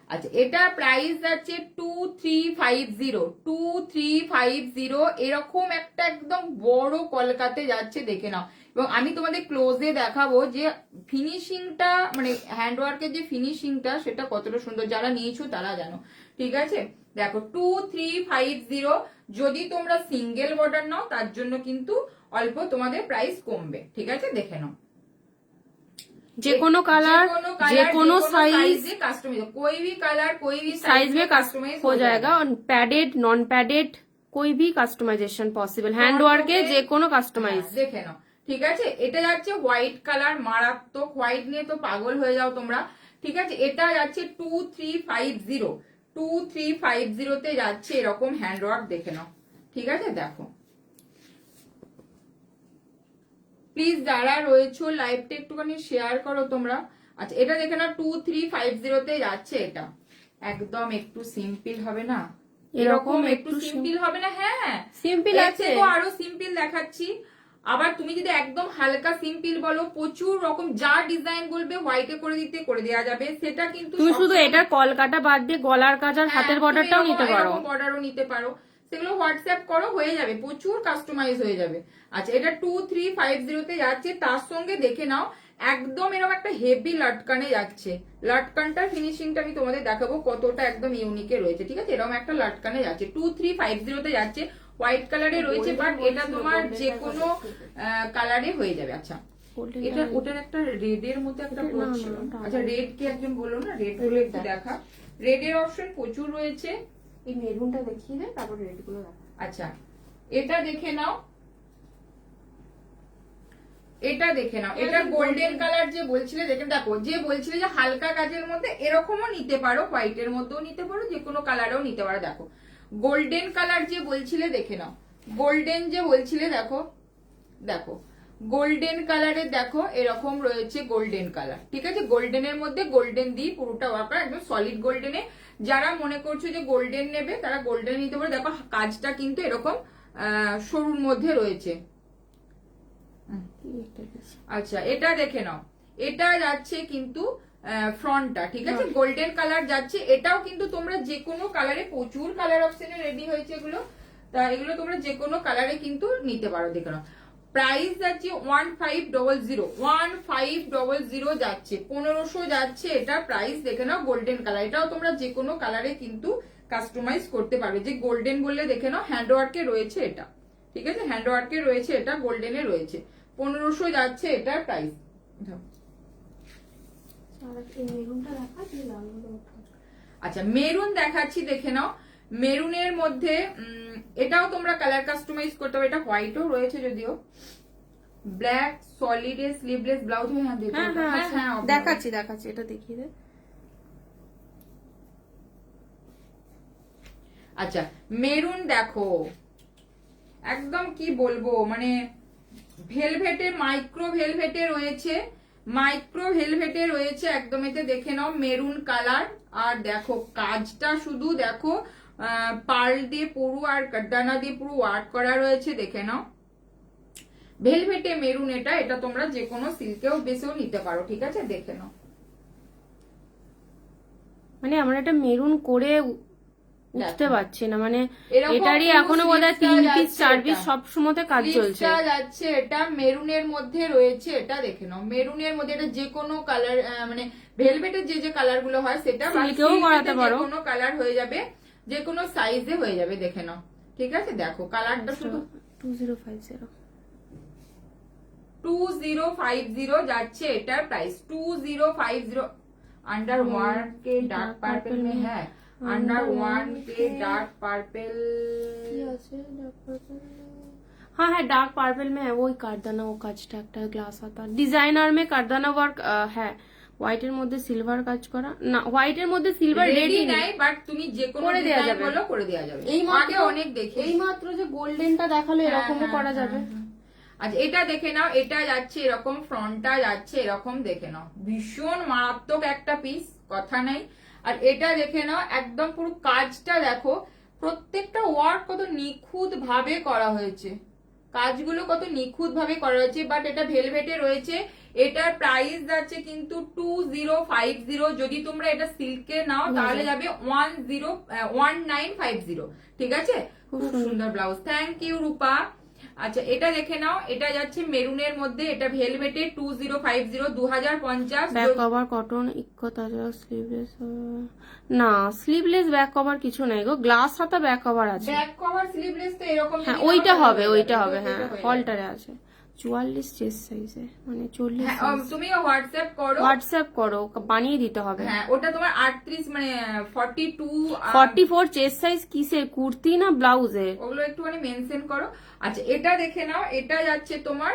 Speaker 1: আচ্ছা এটা প্রাইস আছে 2350 এরকম একটা একদম বড় কলকাতে যাচ্ছে, দেখে নাও। এবং আমি তোমাদের ক্লোজে দেখাবো যে ফিনিশিংটা, মানে হ্যান্ডওয়ার্কের যে ফিনিশিংটা সেটা কতটা সুন্দর, যারা নিয়েছো তারা জানো, ঠিক আছে? দেখো 2350, যদি তোমরা সিঙ্গেল বর্ডার নাও তার জন্য কিন্তু অল্প তোমাদের প্রাইস কমবে, ঠিক আছে? দেখে নাও
Speaker 2: যে কোনো কালার, যে কোনো साइज,
Speaker 1: कस्टमाइज, कोई भी कलर कोई भी
Speaker 2: साइज में कस्टमाइज हो जाएगा। और पैडेड नॉन पैडेड कोई भी कस्टमाइजेशन पॉसिबल, हैंड वर्क के যে কোনো কাস্টমাইজ।
Speaker 1: দেখে নাও, ঠিক আছে? এটা যাচ্ছে হোয়াইট কালার, মারাত্মক, হোয়াইট নিয়ে তো পাগল হয়ে যাও তোমরা, ঠিক আছে? এটা যাচ্ছে 2350 তে যাচ্ছে এরকম হ্যান্ড ওয়ার্ক, দেখে নাও, ঠিক আছে? দেখো প্লিজ যারা রয়েছো লাইভটা একটুখানি শেয়ার করো তোমরা। আচ্ছা এটা দেখে নাও 2350 তে যাচ্ছে, এটা একদম একটু সিম্পল হবে না, এরকম একটু সিম্পল হবে না? হ্যাঁ
Speaker 2: সিম্পল আছে,
Speaker 1: আরো সিম্পল দেখাচ্ছি। আবার তুমি যদি একদম হালকা সিম্পল বলো, প্রচুর রকম যা ডিজাইন বলবে হোয়াইটে করে দিতে করে দেওয়া যাবে, সেটা কিন্তু
Speaker 2: তুমি শুধু এটা কলকাটা বাদ দিয়ে গলার কাজ আর হাতের বর্ডারটাও নিতে পারো,
Speaker 1: বর্ডারও নিতে পারো, সেগুলো হোয়াটসঅ্যাপ করো, হয়ে যাবে, প্রচুর কাস্টমাইজ হয়ে যাবে। আচ্ছা এটা 2350 তে যাচ্ছে, তার সঙ্গে দেখে নাও একদম এরকম একটা হেভি লটকানে যাচ্ছে। লটকানটার ফিনিশিংটা আমি তোমাদের দেখাবো কতটা একদম ইউনিকে রয়েছে, ঠিক আছে? এরকম একটা লটকানে যাচ্ছে, 2350 তে যাচ্ছে, হোয়াইট কালারে রয়েছে, বাট এটা তোমার যে কোনো কালারে হয়ে যাবে। আচ্ছা এটা ওটার একটা রেড এর মধ্যে একটা পড়ছিল, আচ্ছা রেড কি একজন বলো না, রেড গুলো একটু দেখা, রেডের অপশন প্রচুর রয়েছে।
Speaker 2: এই মেরুনটা দেখিয়ে দে, তারপর রেড গুলো দেখা।
Speaker 1: আচ্ছা এটা দেখে নাও, এটা দেখে নাও, এটা গোল্ডেন কালার যে বলছিলে, দেখে দেখো যে বলছিলে যে হালকা কাজের মধ্যে এরকমও নিতে পারো, হোয়াইটের মধ্যেও নিতে পারো, যে কোনো কালারেও নিতে পারো। দেখো গোল্ডেন কালার যে বলছিলে দেখে নাও, গোল্ডেন যে বলছিলে দেখো, দেখো গোল্ডেন কালারের দেখো এরকম রয়েছে গোল্ডেন কালার, ঠিক আছে। গোল্ডেনের মধ্যে গোল্ডেন দিয়ে পুরোটা ওয়ার্ক করা, একদম সলিড গোল্ডেনে। যারা মনে করছো যে গোল্ডেন নেবে তারা গোল্ডেন নিতে পারো। দেখো কাজটা কিন্তু এরকম সরুর মধ্যে রয়েছে। আচ্ছা এটা দেখে নাও, এটা যাচ্ছে কিন্তু ফ্রন্টটা, ঠিক আছে, গোল্ডেন কালার যাচ্ছে। এটাও কিন্তু তোমরা যে কোনো কালারে, প্রচুর কালার অপশনে রেডি হয়েছে এগুলো, তা এগুলো তোমরা যে কোনো কালারে কিন্তু নিতে পারো। দেখে নাও প্রাইস যাচ্ছে 1500, 1500 যাচ্ছে, 1500 যাচ্ছে এটা প্রাইস। দেখে নাও গোল্ডেন কালার, এটাও তোমরা যে কোনো কালারে কিন্তু কাস্টমাইজ করতে পারবে। যে গোল্ডেন বললে দেখে নাও হ্যান্ডওয়ার্কে রয়েছে এটা, ঠিক আছে, হ্যান্ডওয়ার্কে রয়েছে এটা, গোল্ডেনে রয়েছে, 1500 যাচ্ছে এটার প্রাইস। আচ্ছা মেরুন দেখাচ্ছি, দেখে নাও মেরুনের মধ্যে এটাও তোমরা কালার কাস্টমাইজ করতে পারো। এটা হোয়াইটও রয়েছে যদিও, ব্ল্যাক সলিড স্লিভলেস ব্লাউজ। হ্যাঁ
Speaker 2: দেখাচ্ছি দেখাচ্ছি, এটা দেখিয়ে দে।
Speaker 1: আচ্ছা মেরুন দেখো একদম কি বলবো, মানে ভেলভেটে, মাইক্রো ভেলভেটে রয়েছে, মাইক্রো ভেলভেটে রয়েছে একদম। এতে দেখে নাও মেরুন কালার, আর দেখো কাজটা শুধু দেখো পার্ল দিয়ে পুরো আর কাটদানা দিয়ে পুরো ওয়ার্ক করা রয়েছে। দেখে নাও ভেলভেটে মেরুন, এটা এটা তোমরা যে কোনো সিল্কেও বেসেও নিতে পারো, ঠিক আছে। দেখে নাও
Speaker 2: মানে আমরা এটা মেরুন করে উঠতে পারছি না, মানে
Speaker 1: এরকম
Speaker 2: এটারই
Speaker 1: পুরো
Speaker 2: এখনো বোধহয় 3 পিস
Speaker 1: যাচ্ছে
Speaker 2: 4 পিস
Speaker 1: এটা।
Speaker 2: সব সময়তে কাজ চলছে।
Speaker 1: স্লিভসটা যাচ্ছে এটা মেরুনের মধ্যে রয়েছে, এটা দেখে নাও মেরুনের মধ্যে। এটা যে কোনো কালার, মানে ভেলভেটের যে যে কালার গুলো হয় সেটা
Speaker 2: সিল্কেও করাতে পারো,
Speaker 1: যে কোনো কালার হয়ে যাবে, যে কোনো সাইজে হয়ে যাবে। দেখে নাও, ঠিক আছে। দেখো কালারটা শুধু 2050 যাচ্ছে এটার price, 2050। Under 1K dark purple में है, अंडर 1K डार्क पर्पल।
Speaker 2: हाँ है डार्क पर्पल में है, वही কারদানা ও কাজটা একটা গ্লাস आता ডিজাইনার में কারদানা ওয়ার্ক है, হোয়াইটের মধ্যে সিলভার কাজ করা না, হোয়াইটের মধ্যে সিলভার রেডি
Speaker 1: নাই, বাট তুমি যে কোনো
Speaker 2: করে দেয়া
Speaker 1: ডিজাইন
Speaker 2: যাবে,
Speaker 1: বলো করে দেয়া যাবে।
Speaker 2: এই
Speaker 1: আগে অনেক দেখি,
Speaker 2: এই মাত্র যে গোল্ডেনটা দেখালো এরকমও করা যাবে।
Speaker 1: আচ্ছা এটা দেখে নাও, এটা যাচ্ছে এরকম, ফ্রন্টটা যাচ্ছে এরকম। দেখে নাও ভীষণ মারাত্মক একটা পিস, কথা নাই। আর এটা দেখে নাও একদম পুরো কাজটা দেখো, প্রত্যেকটা ওয়ার্ক কত নিখুঁত ভাবে করা হয়েছে, কাজগুলো কত নিখুঁত ভাবে করা হয়েছে। বাট এটা ভেলভেটে রয়েছে, এটার প্রাইস যাচ্ছে কিন্তু 2050। যদি তোমরা এটা সিল্কে নাও তাহলে যাবে 1950, ঠিক আছে। খুব সুন্দর ব্লাউজ, থ্যাংক ইউ রূপা। আচ্ছা এটা দেখে নাও, এটা যাচ্ছে মেরুনের মধ্যে, এটা ভেলভেটে 2050, 2050।
Speaker 2: ব্যাক কভার কটন স্লিভলেস না, স্লিভলেস ব্যাক কভার কিছু নাই গো, গ্লাস হাতা ব্যাক কভার আছে।
Speaker 1: ব্যাক কভার স্লিভলেস তো এরকম,
Speaker 2: হ্যাঁ ওইটা হবে, ওইটা হবে, হ্যাঁ হলটারে আছে 44 চেস্ট সাইজে, মানে 40।
Speaker 1: তুমি হোয়াটসঅ্যাপ করো,
Speaker 2: বানিয়ে দিতে হবে।
Speaker 1: হ্যাঁ ওটা তোমার 38, মানে 42
Speaker 2: 44 চেস্ট সাইজ কিসের, কুর্তি না ব্লাউজে,
Speaker 1: ওগুলো একটুখানি মেনশন করো। আচ্ছা এটা দেখে নাও, এটা যাচ্ছে তোমার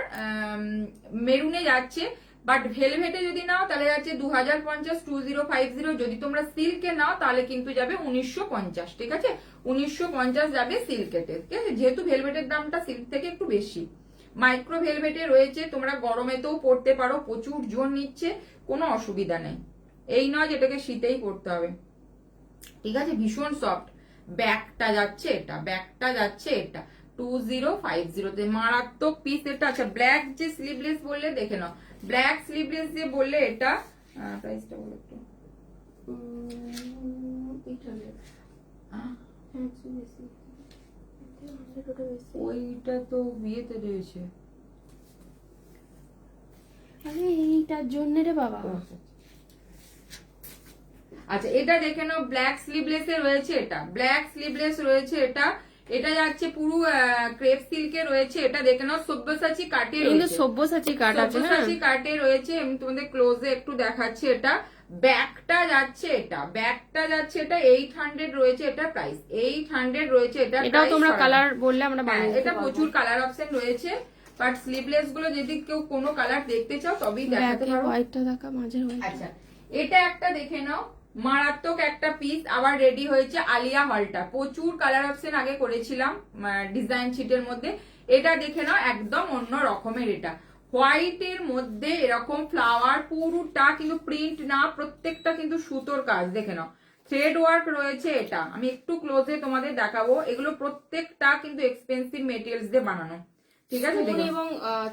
Speaker 1: মেরুনে যাচ্ছে, বাট ভেলভেটে যদি নাও তাহলে যাচ্ছে 2050, 2050। যদি তোমরা সিল্কে নাও তাহলে কিন্তু যাবে 1950, ঠিক আছে, 1950 যাবে সিল্কেতে, ঠিক আছে। যেহেতু ভেলভেটের দামটা সিল্ক থেকে একটু বেশি। মাইক্রো ভেলভেটে রয়েছে, তোমরা গরমেতেও পরতে পারো, প্রচুর জোর নিচ্ছে, কোনো অসুবিধা নেই। এই নয় যেটাকে শীতেই পরতে হবে, ঠিক আছে। ভীষণ সফট, ব্যাকটা যাচ্ছে এটা, ব্যাকটা যাচ্ছে এটা 2050 তে, মারাত্মক পিস এটা। আচ্ছা ব্ল্যাক যে স্লিভলেস বললে দেখে নাও, ব্ল্যাক স্লিভলেস যে বললে এটা প্রাইসটা বলো একটু। ওইটা তো বিয়েতে রয়েছে,
Speaker 2: আরে এইটার জন্য রে বাবা।
Speaker 1: আচ্ছা এটা দেখে নাও, ব্ল্যাক স্লিভলেস এ রয়েছে, এটা ব্ল্যাক স্লিভলেস রয়েছে এটা, এটা যাচ্ছে পুরো ক্রেপ সিল্কে রয়েছে। এটা দেখে নাও সব্যসাচী কাটে রয়েছে,
Speaker 2: সব্যসাচী কাট আছে,
Speaker 1: সব্যসাচী কাটে রয়েছে। আমি তোমাদের ক্লোজে একটু দেখাচ্ছি, এটা ব্যাকটা যাচ্ছে এটা, ব্যাকটা যাচ্ছে এটা 800 রয়েছে এটা প্রাইস, 800 রয়েছে এটা।
Speaker 2: এটাও তোমরা কালার বললে আমরা বানিয়ে দিতে
Speaker 1: এটা
Speaker 2: পারবো।
Speaker 1: প্রচুর কালার অপশন রয়েছে, বাট স্লিভলেস গুলো যদি কেউ কোনো কালার দেখতে চাও তবেই দেখাতে
Speaker 2: ব্যাকে
Speaker 1: পারো।
Speaker 2: হোয়াইটটা দেখা, মাঝের হোয়াইট।
Speaker 1: আচ্ছা, এটা একটা দেখে নাও, মারাত্মক একটা পিস, আবার রেডি হয়েছে আলিয়া হলটা। প্রচুর কালার অপশন আগে করেছিলাম ডিজাইন শিটের মধ্যে, এটা দেখে নাও একদম অন্য রকমের। এটা হোয়াইটের মধ্যে এরকম ফ্লাওয়ার, পুরোটা কিন্তু প্রিন্ট না, প্রত্যেকটা কিন্তু সুতোর কাজ। দেখে নাও থ্রেড ওয়ার্ক রয়েছে। এটা আমি একটু ক্লোজে তোমাদের দেখাবো, এগুলো প্রত্যেকটা কিন্তু এক্সপেন্সিভ মেটেরিয়ালস দিয়ে বানানো, ঠিক আছে?
Speaker 2: স্টোন এবং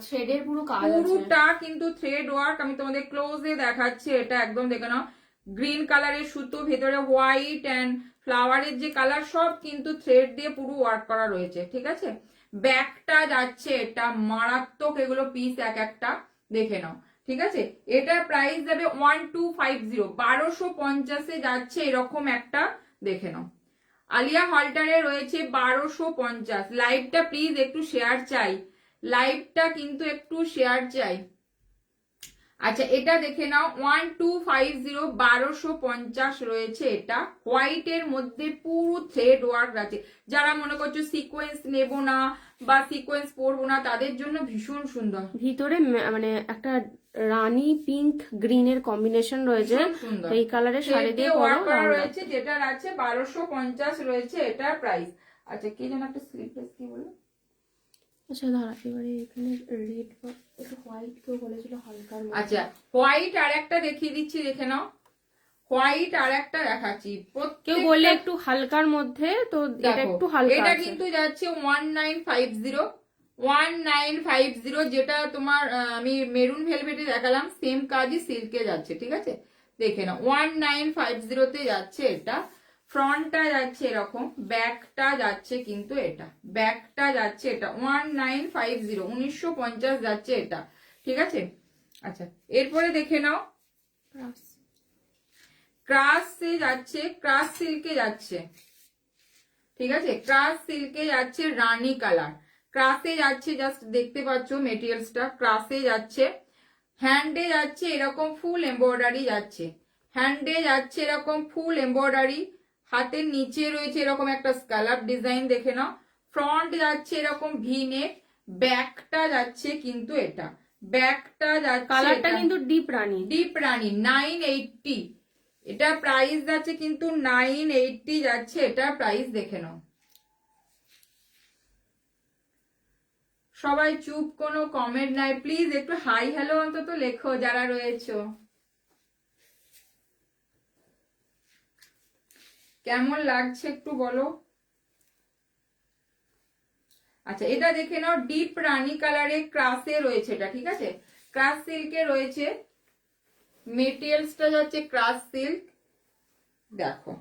Speaker 2: থ্রেডের পুরো কাজ আছে,
Speaker 1: পুরোটা কিন্তু থ্রেড ওয়ার্ক। আমি তোমাদের ক্লোজে দেখাচ্ছি, এটা একদম দেখে নাও, গ্রিন কালারের সুতো, ভেতরে হোয়াইট এন্ড ফ্লাওয়ারের যে কালার, সব কিন্তু থ্রেড দিয়ে পুরো ওয়ার্ক করা রয়েছে, ঠিক আছে? ব্যাকটা যাচ্ছে এটা মারাত্মক, এগুলো পিস এক একটা দেখে নাও, ঠিক আছে? এটার প্রাইস যাবে 1250, 1250 যাচ্ছে এরকম একটা, দেখে নাও। আলিয়া হলটারে রয়েছে 1250। লাইভটা প্লিজ একটু শেয়ার চাই, লাইভটা কিন্তু একটু শেয়ার চাই। আচ্ছা, এটা দেখে নাও 1250, 1250 রয়েছে এটা। হোয়াইটের মধ্যে পুরো থ্রেড ওয়ার্ক আছে। যারা মনে করছো সিকোয়েন্স নেব না বা সিকোয়েন্স পরবো না, তাদের জন্য ভীষণ সুন্দর।
Speaker 2: ভিতরে মানে একটা রানী পিঙ্ক গ্রিনের কম্বিনেশন রয়েছে,
Speaker 1: সুন্দর
Speaker 2: এই কালারের শাড়ি দিয়ে
Speaker 1: ওয়ার্ক
Speaker 2: পরো।
Speaker 1: করা রয়েছে, যেটার আছে 1250 রয়েছে এটার প্রাইস। আচ্ছা, কি যেন একটা স্লিভলেস কি বলে,
Speaker 2: আচ্ছা দাঁড়া, এবারে এখানে রেড একটু হোয়াইট কেউ বলেছিল হালকার মধ্যে।
Speaker 1: আচ্ছা হোয়াইট আর একটা দেখিয়ে দিচ্ছি, দেখে নাও। হোয়াইট আর একটা দেখাচ্ছি,
Speaker 2: কেউ বললে একটু হালকার মধ্যে, তো এটা একটু হালকা
Speaker 1: এটা
Speaker 2: আছে।
Speaker 1: কিন্তু যাচ্ছে 1950, 1950, যেটা তোমার আমি মেরুন ভেলভেটে দেখালাম, সেম কাজই সিল্কে যাচ্ছে, ঠিক আছে? দেখে নাও 1950 তে যাচ্ছে এটা। ফ্রন্টটা যাচ্ছে এরকম, ব্যাকটা যাচ্ছে কিন্তু এটা, ব্যাকটা যাচ্ছে এটা 1950, 1950 যাচ্ছে এটা, ঠিক আছে? আচ্ছা, এরপরে দেখে নাও ক্রাশে যাচ্ছে, ক্রাশ সিল্কে যাচ্ছে, ঠিক আছে? ক্রাশ সিল্কে যাচ্ছে রানী কালার, ক্রাশে যাচ্ছে, জাস্ট দেখতে পাচ্ছ মেটেরিয়ালসটা, ক্রাশে যাচ্ছে। হ্যান্ডে যাচ্ছে এরকম ফুল এমব্রয়ডারি যাচ্ছে, হ্যান্ডে যাচ্ছে এরকম ফুল এমব্রয়ডারি, হাতের নিচে রয়েছে এরকম একটা স্ক্যালপ ডিজাইন, দেখে নাও। ফ্রন্ট যাচ্ছে এরকম ভি নেক, ব্যাকটা যাচ্ছে কিন্তু এটা, ব্যাকটা যাচ্ছে,
Speaker 2: কালারটা কিন্তু ডিপ রানী,
Speaker 1: ডিপ রানী 980। এটা প্রাইস যাচ্ছে কিন্তু 980 যাচ্ছে এটা প্রাইস, দেখে নাও। সবাই চুপ, কোনো কমেন্ট নাই, প্লিজ একটু হাই হ্যালো অন্তত লেখো যারা রয়েছো। কেমন লাগছে একটু বলো। আচ্ছা, এটা দেখে নাও, ডিপ রানী কালারে ক্রাসে রয়েছে এটা, ঠিক আছে? ক্রাস সিল্কে রয়েছে, মেটেরিয়ালসটা যাচ্ছে ক্রাস সিল্ক। দেখো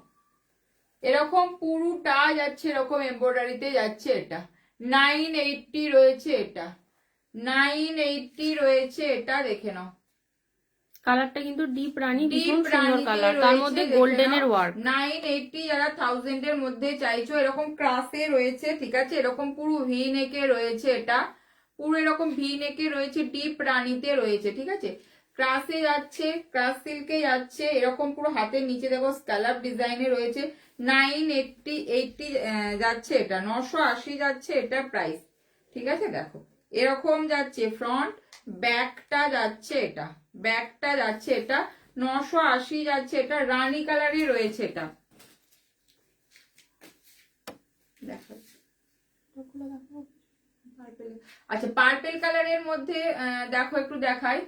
Speaker 1: এরকম পুরোটা যাচ্ছে এরকম এমব্রয়ডারিতে যাচ্ছে এটা, 980 রয়েছে এটা, 980 রয়েছে এটা, দেখে নাও।
Speaker 2: কালারটা কিন্তু ডিপ রানী, ভীষণ
Speaker 1: ডিপ
Speaker 2: সুন্দর
Speaker 1: রানীতে
Speaker 2: কালার, তার মধ্যে
Speaker 1: রয়েছে,
Speaker 2: গোল্ডেনের ওয়ার্ক।
Speaker 1: 980 যারা 1000 এর মধ্যে চাইছো, এরকম ক্রাসে রয়েছে, ঠিক আছে? এরকম পুরো ভি নেকে রয়েছে এটা, পুরো এরকম ভি নেকে রয়েছে, ডিপ রানীতে রয়েছে, ঠিক আছে? ক্রাসে যাচ্ছে, ক্রাস সিল্কে যাচ্ছে, এরকম পুরো হাতের নিচে দেখো স্ক্যালপ ডিজাইনে রয়েছে, 980 যাচ্ছে এটা, 980 যাচ্ছে এটা প্রাইস, ঠিক আছে? দেখো এরকম যাচ্ছে ফ্রন্ট, ব্যাকটা যাচ্ছে এটা, ব্যাকটা যাচ্ছে এটা 980 যাচ্ছে এটা, রানী কালারই রয়েছে এটা। দেখো আচ্ছা, পার্পেল কালারের মধ্যে দেখো একটু দেখাই,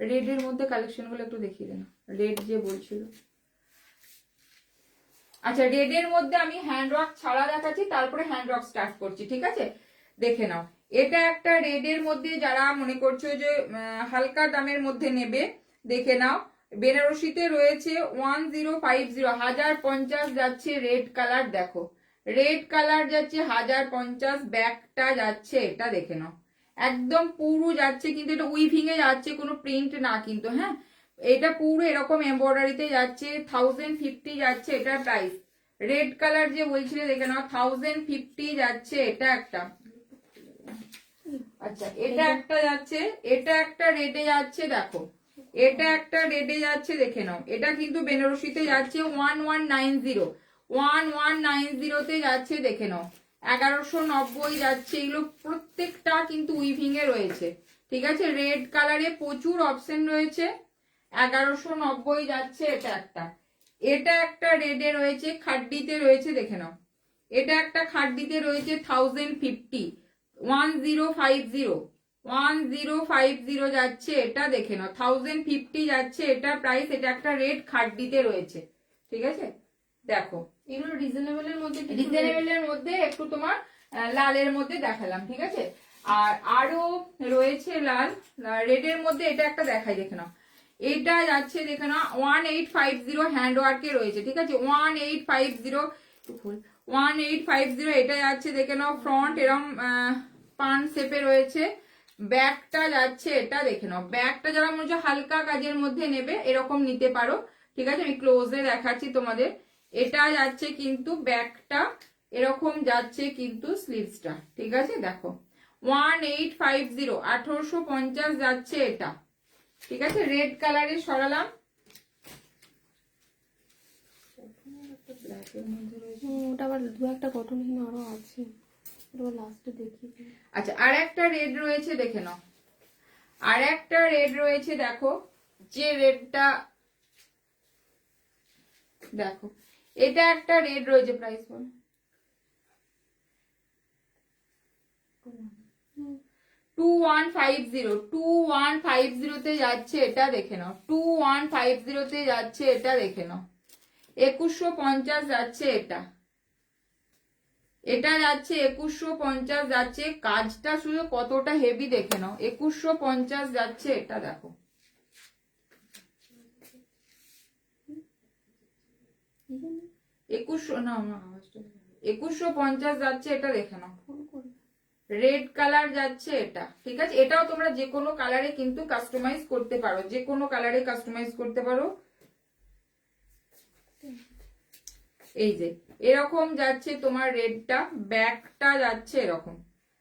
Speaker 1: রেড এর মধ্যে কালেকশন গুলো একটু দেখিয়ে দেন, রেড যে বলছিল। আচ্ছা, রেড এর মধ্যে আমি হ্যান্ড ওয়ার্ক ছাড়া দেখাচ্ছি, তারপরে হ্যান্ড ওয়ার্ক স্টার্ট করছি, ঠিক আছে? দেখে নাও, এটা একটা রেড এর মধ্যে, যারা মনে করছো যে হালকা দামের মধ্যে নেবে, দেখে নাও। বেনারসিতে রয়েছে 1050, 1050 যাচ্ছে রেড কালার, দেখো রেড কালার যাচ্ছে 1050, ব্যাকটা যাচ্ছে এটা, দেখে নাও একদম পুরো যাচ্ছে, কিন্তু এটা উইভিং এ যাচ্ছে, কোনো প্রিন্ট না কিন্তু, হ্যাঁ? এটা পুরো এরকম এমব্রয়ডারিতে যাচ্ছে, 1050 যাচ্ছে এটা প্রাইস। রেড কালার যে বলছিলে, দেখে নাও 1050 যাচ্ছে এটা একটা। আচ্ছা এটা একটা যাচ্ছে, এটা একটা রেডে যাচ্ছে, দেখো এটা একটা রেডে যাচ্ছে, দেখে নাও। এটা কিন্তু বেনারসিতে যাচ্ছে 1190 তে যাচ্ছে, দেখে নাও। 1190 যাচ্ছে। এগুলো প্রত্যেকটা কিন্তু উইভিং এ রয়েছে, ঠিক আছে। রেড কালারে প্রচুর অপশন রয়েছে। 1190 যাচ্ছে। এটা একটা, এটা একটা রেডে রয়েছে, খাড্ডিতে রয়েছে, দেখে নাও। এটা একটা খাড্ডিতে রয়েছে 1050, 1050 যাচ্ছে, এটা দেখে নাও। 1050 যাচ্ছে এটা প্রাইস। এটা একটা রেড খাড্ডিতে রয়েছে, ঠিক আছে। দেখো
Speaker 2: এগুলো রিজনেবল এর মধ্যে কিছু
Speaker 1: রিজনেবল এর মধ্যে একটু তোমার লালের মধ্যে দেখালাম, ঠিক আছে। আর আরো রয়েছে লাল, রেডের মধ্যে এটা একটা দেখাই, দেখে নাও। এটা যাচ্ছে, দেখে নাও 1850 হ্যান্ড ওয়ার্কে রয়েছে, ঠিক আছে। 1850 এটা যাচ্ছে, দেখে নাও। ফ্রন্ট এরম পান শেপে রয়েছে, ব্যাকটা যাচ্ছে, এটা দেখে নাও। ব্যাকটা যারা মনে হচ্ছে হালকা কাজের মধ্যে নেবে এরকম নিতে পারো, ঠিক আছে। আমি ক্লোজে দেখাচ্ছি তোমাদের। এটা যাচ্ছে কিন্তু ব্যাকটা এরকম যাচ্ছে, কিন্তু স্লিভসটা, ঠিক আছে। দেখো 1850, 1850 যাচ্ছে এটা, ঠিক আছে। রেড কালারে সরালাম।
Speaker 2: ওটা আবার দু একটা কটনহীন আরো আছে, ওটা লাস্টে দেখিয়ে দিই।
Speaker 1: আচ্ছা আর একটা রেড রয়েছে, দেখে নাও। আর একটা রেড রয়েছে, দেখো যে রেডটা, দেখো এটা একটা রেড রয়েছে। প্রাইস বল। 2150 তে যাচ্ছে, এটা দেখে নাও। 2150 তে যাচ্ছে, এটা দেখে নাও। 2150 যাচ্ছে এটা, এটা যাচ্ছে 2150 যাচ্ছে। কাজটা শুধু কতটা হেভি দেখে নাও। 2150 যাচ্ছে এটা, দেখো। 2150 যাচ্ছে এটা, দেখে নাও। রেড কালার যাচ্ছে এটা, ঠিক আছে। এটাও তোমরা যে কোনো কালারে কিন্তু কাস্টমাইজ করতে পারো, যে কোনো কালারে কাস্টমাইজ করতে পারো। এই যে এরকম যাচ্ছে তোমার রেডটা, ব্যাকটা যাচ্ছে এরকম।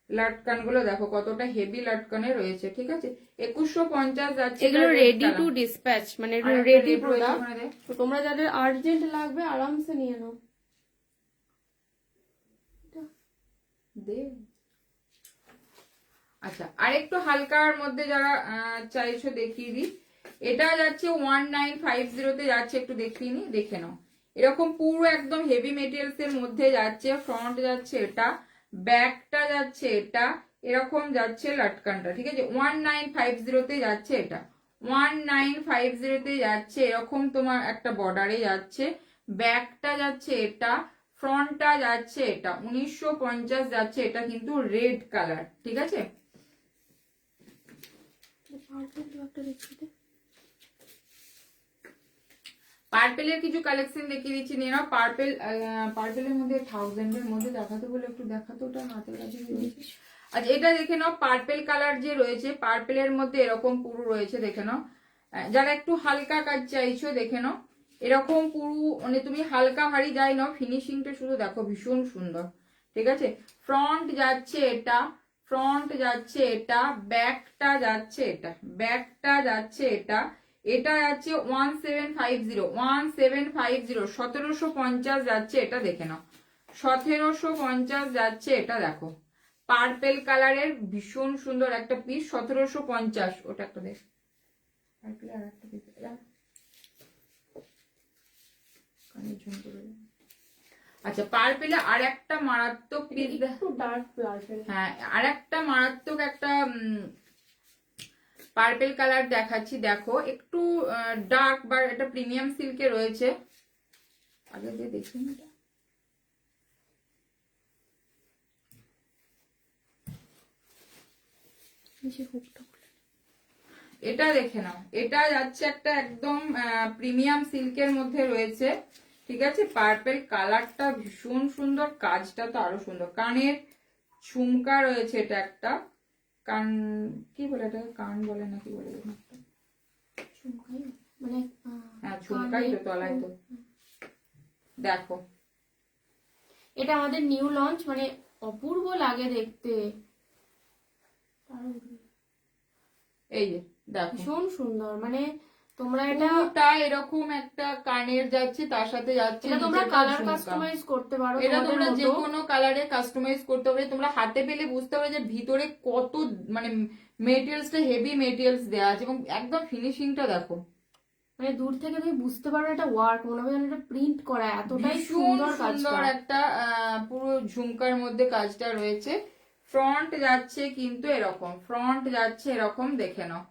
Speaker 1: লাটকান গুলো দেখো কতটা হেভি লাটকানে রয়েছে, ঠিক আছে। 2150 যাচ্ছে।
Speaker 2: এগুলো রেডি টু ডিসপ্যাচ, মানে রেডি প্রোডাক্ট। তো তোমরা যাদের আর্জেন্ট লাগবে আরামসে নিয়ে নাও।
Speaker 1: আচ্ছা আরেকটু হালকার মধ্যে যারা চাইছো দেখিয়ে দিই। এটা যাচ্ছে 1950 তে যাচ্ছে, একটু দেখিয়ে নি, দেখে নাও। এরকম পুরো একদম হেভি মেটেরিয়ালস এর মধ্যে যাচ্ছে। ফ্রন্ট যাচ্ছে এটা, ব্যাকটা যাচ্ছে এটা, এরকম যাচ্ছে লাটকানটা, ঠিক আছে। 1950 তে যাচ্ছে এটা, 1950 তে যাচ্ছে। এরকম তোমার একটা বর্ডারে যাচ্ছে, ব্যাকটা যাচ্ছে এটা, ফ্রন্টটা যাচ্ছে এটা। 1950 যাচ্ছে এটা, কিন্তু রেড কালার, ঠিক আছে। পার্পেলের কিছু কালেকশন দেখিয়ে দিচ্ছি, নিয়ে নাও। পার্পেলের মধ্যে 1000 এর মধ্যে দেখাতে বলে একটু দেখাতো, ওটা হাতের কাছে রয়েছে। আচ্ছা এটা দেখে নাও, পার্পেল কালার যে রয়েছে, পার্পেলের মধ্যে এরকম পুরো রয়েছে, দেখে নাও। যারা একটু হালকা কাজ চাইছো, দেখে নাও। এরকম পুরো মানে তুমি হালকা ভারী যাই নাও, ফিনিশিংটা শুধু দেখো, ভীষণ সুন্দর, ঠিক আছে। ফ্রন্ট যাচ্ছে এটা, ফ্রন্ট যাচ্ছে এটা, ব্যাকটা যাচ্ছে এটা, ব্যাকটা যাচ্ছে এটা। এটা যাচ্ছে 1750, 1750 যাচ্ছে এটা, দেখে নাও। 1750 যাচ্ছে এটা, দেখো। পার্পেল কালারের ভীষণ সুন্দর একটা পিস, 1750। ওটা একটা দেখ, পার্পেল আর একটা পিস, আচ্ছা পার্পেলে আর একটা মারাত্মক পিস,
Speaker 2: একটু ডার্ক পার্পেল।
Speaker 1: হ্যাঁ আর একটা মারাত্মক একটা পার্পেল কালার দেখাচ্ছি, দেখো। একটু ডার্ক বা এটা প্রিমিয়াম সিল্কে রয়েছে। আগে দিয়ে দেখি এটা, এটা দেখে নাও। এটা যাচ্ছে একটা একদম প্রিমিয়াম সিল্কের মধ্যে রয়েছে, ঠিক আছে। পার্পেল কালারটা ভীষণ সুন্দর, কাজটা তো আরো সুন্দর। কানের ঝুমকা রয়েছে, এটা একটা কান, কি বলে এটাকে, কান বলে না কি বলে,
Speaker 2: মানে
Speaker 1: হ্যাঁ ঝুমকাই তো, তলায় তো, দেখো।
Speaker 2: এটা আমাদের নিউ লঞ্চ, মানে অপূর্ব লাগে দেখতে।
Speaker 1: এই যে দেখো
Speaker 2: ভীষণ সুন্দর, মানে তোমরা এটা
Speaker 1: পুরোটা এরকম একটা কানের যাচ্ছে, তার সাথে যাচ্ছে
Speaker 2: এটা তোমরা
Speaker 1: নিচেটা
Speaker 2: কালার
Speaker 1: ঝুমকা।
Speaker 2: কাস্টমাইজ করতে পারো
Speaker 1: এটা
Speaker 2: তোমাদের
Speaker 1: তোমরা যে
Speaker 2: মতো।
Speaker 1: কোনো কালারে কাস্টমাইজ করতে পারবে। তোমরা হাতে পেলে বুঝতে পারবে যে ভিতরে কত মানে মেটেরিয়ালসটা হেভি মেটেরিয়ালস দেওয়া আছে, এবং একদম ফিনিশিংটা দেখো,
Speaker 2: মানে দূর থেকে তুমি বুঝতে পারবে এটা ওয়ার্ক, মনে হবে যেন এটা প্রিন্ট করা, এতটাই
Speaker 1: ভীষণ
Speaker 2: সুন্দর
Speaker 1: সুন্দর
Speaker 2: কাজটা।
Speaker 1: একটা পুরো ঝুমকার মধ্যে কাজটা রয়েছে। ফ্রন্ট যাচ্ছে কিন্তু এরকম, ফ্রন্ট যাচ্ছে এরকম, দেখে নাও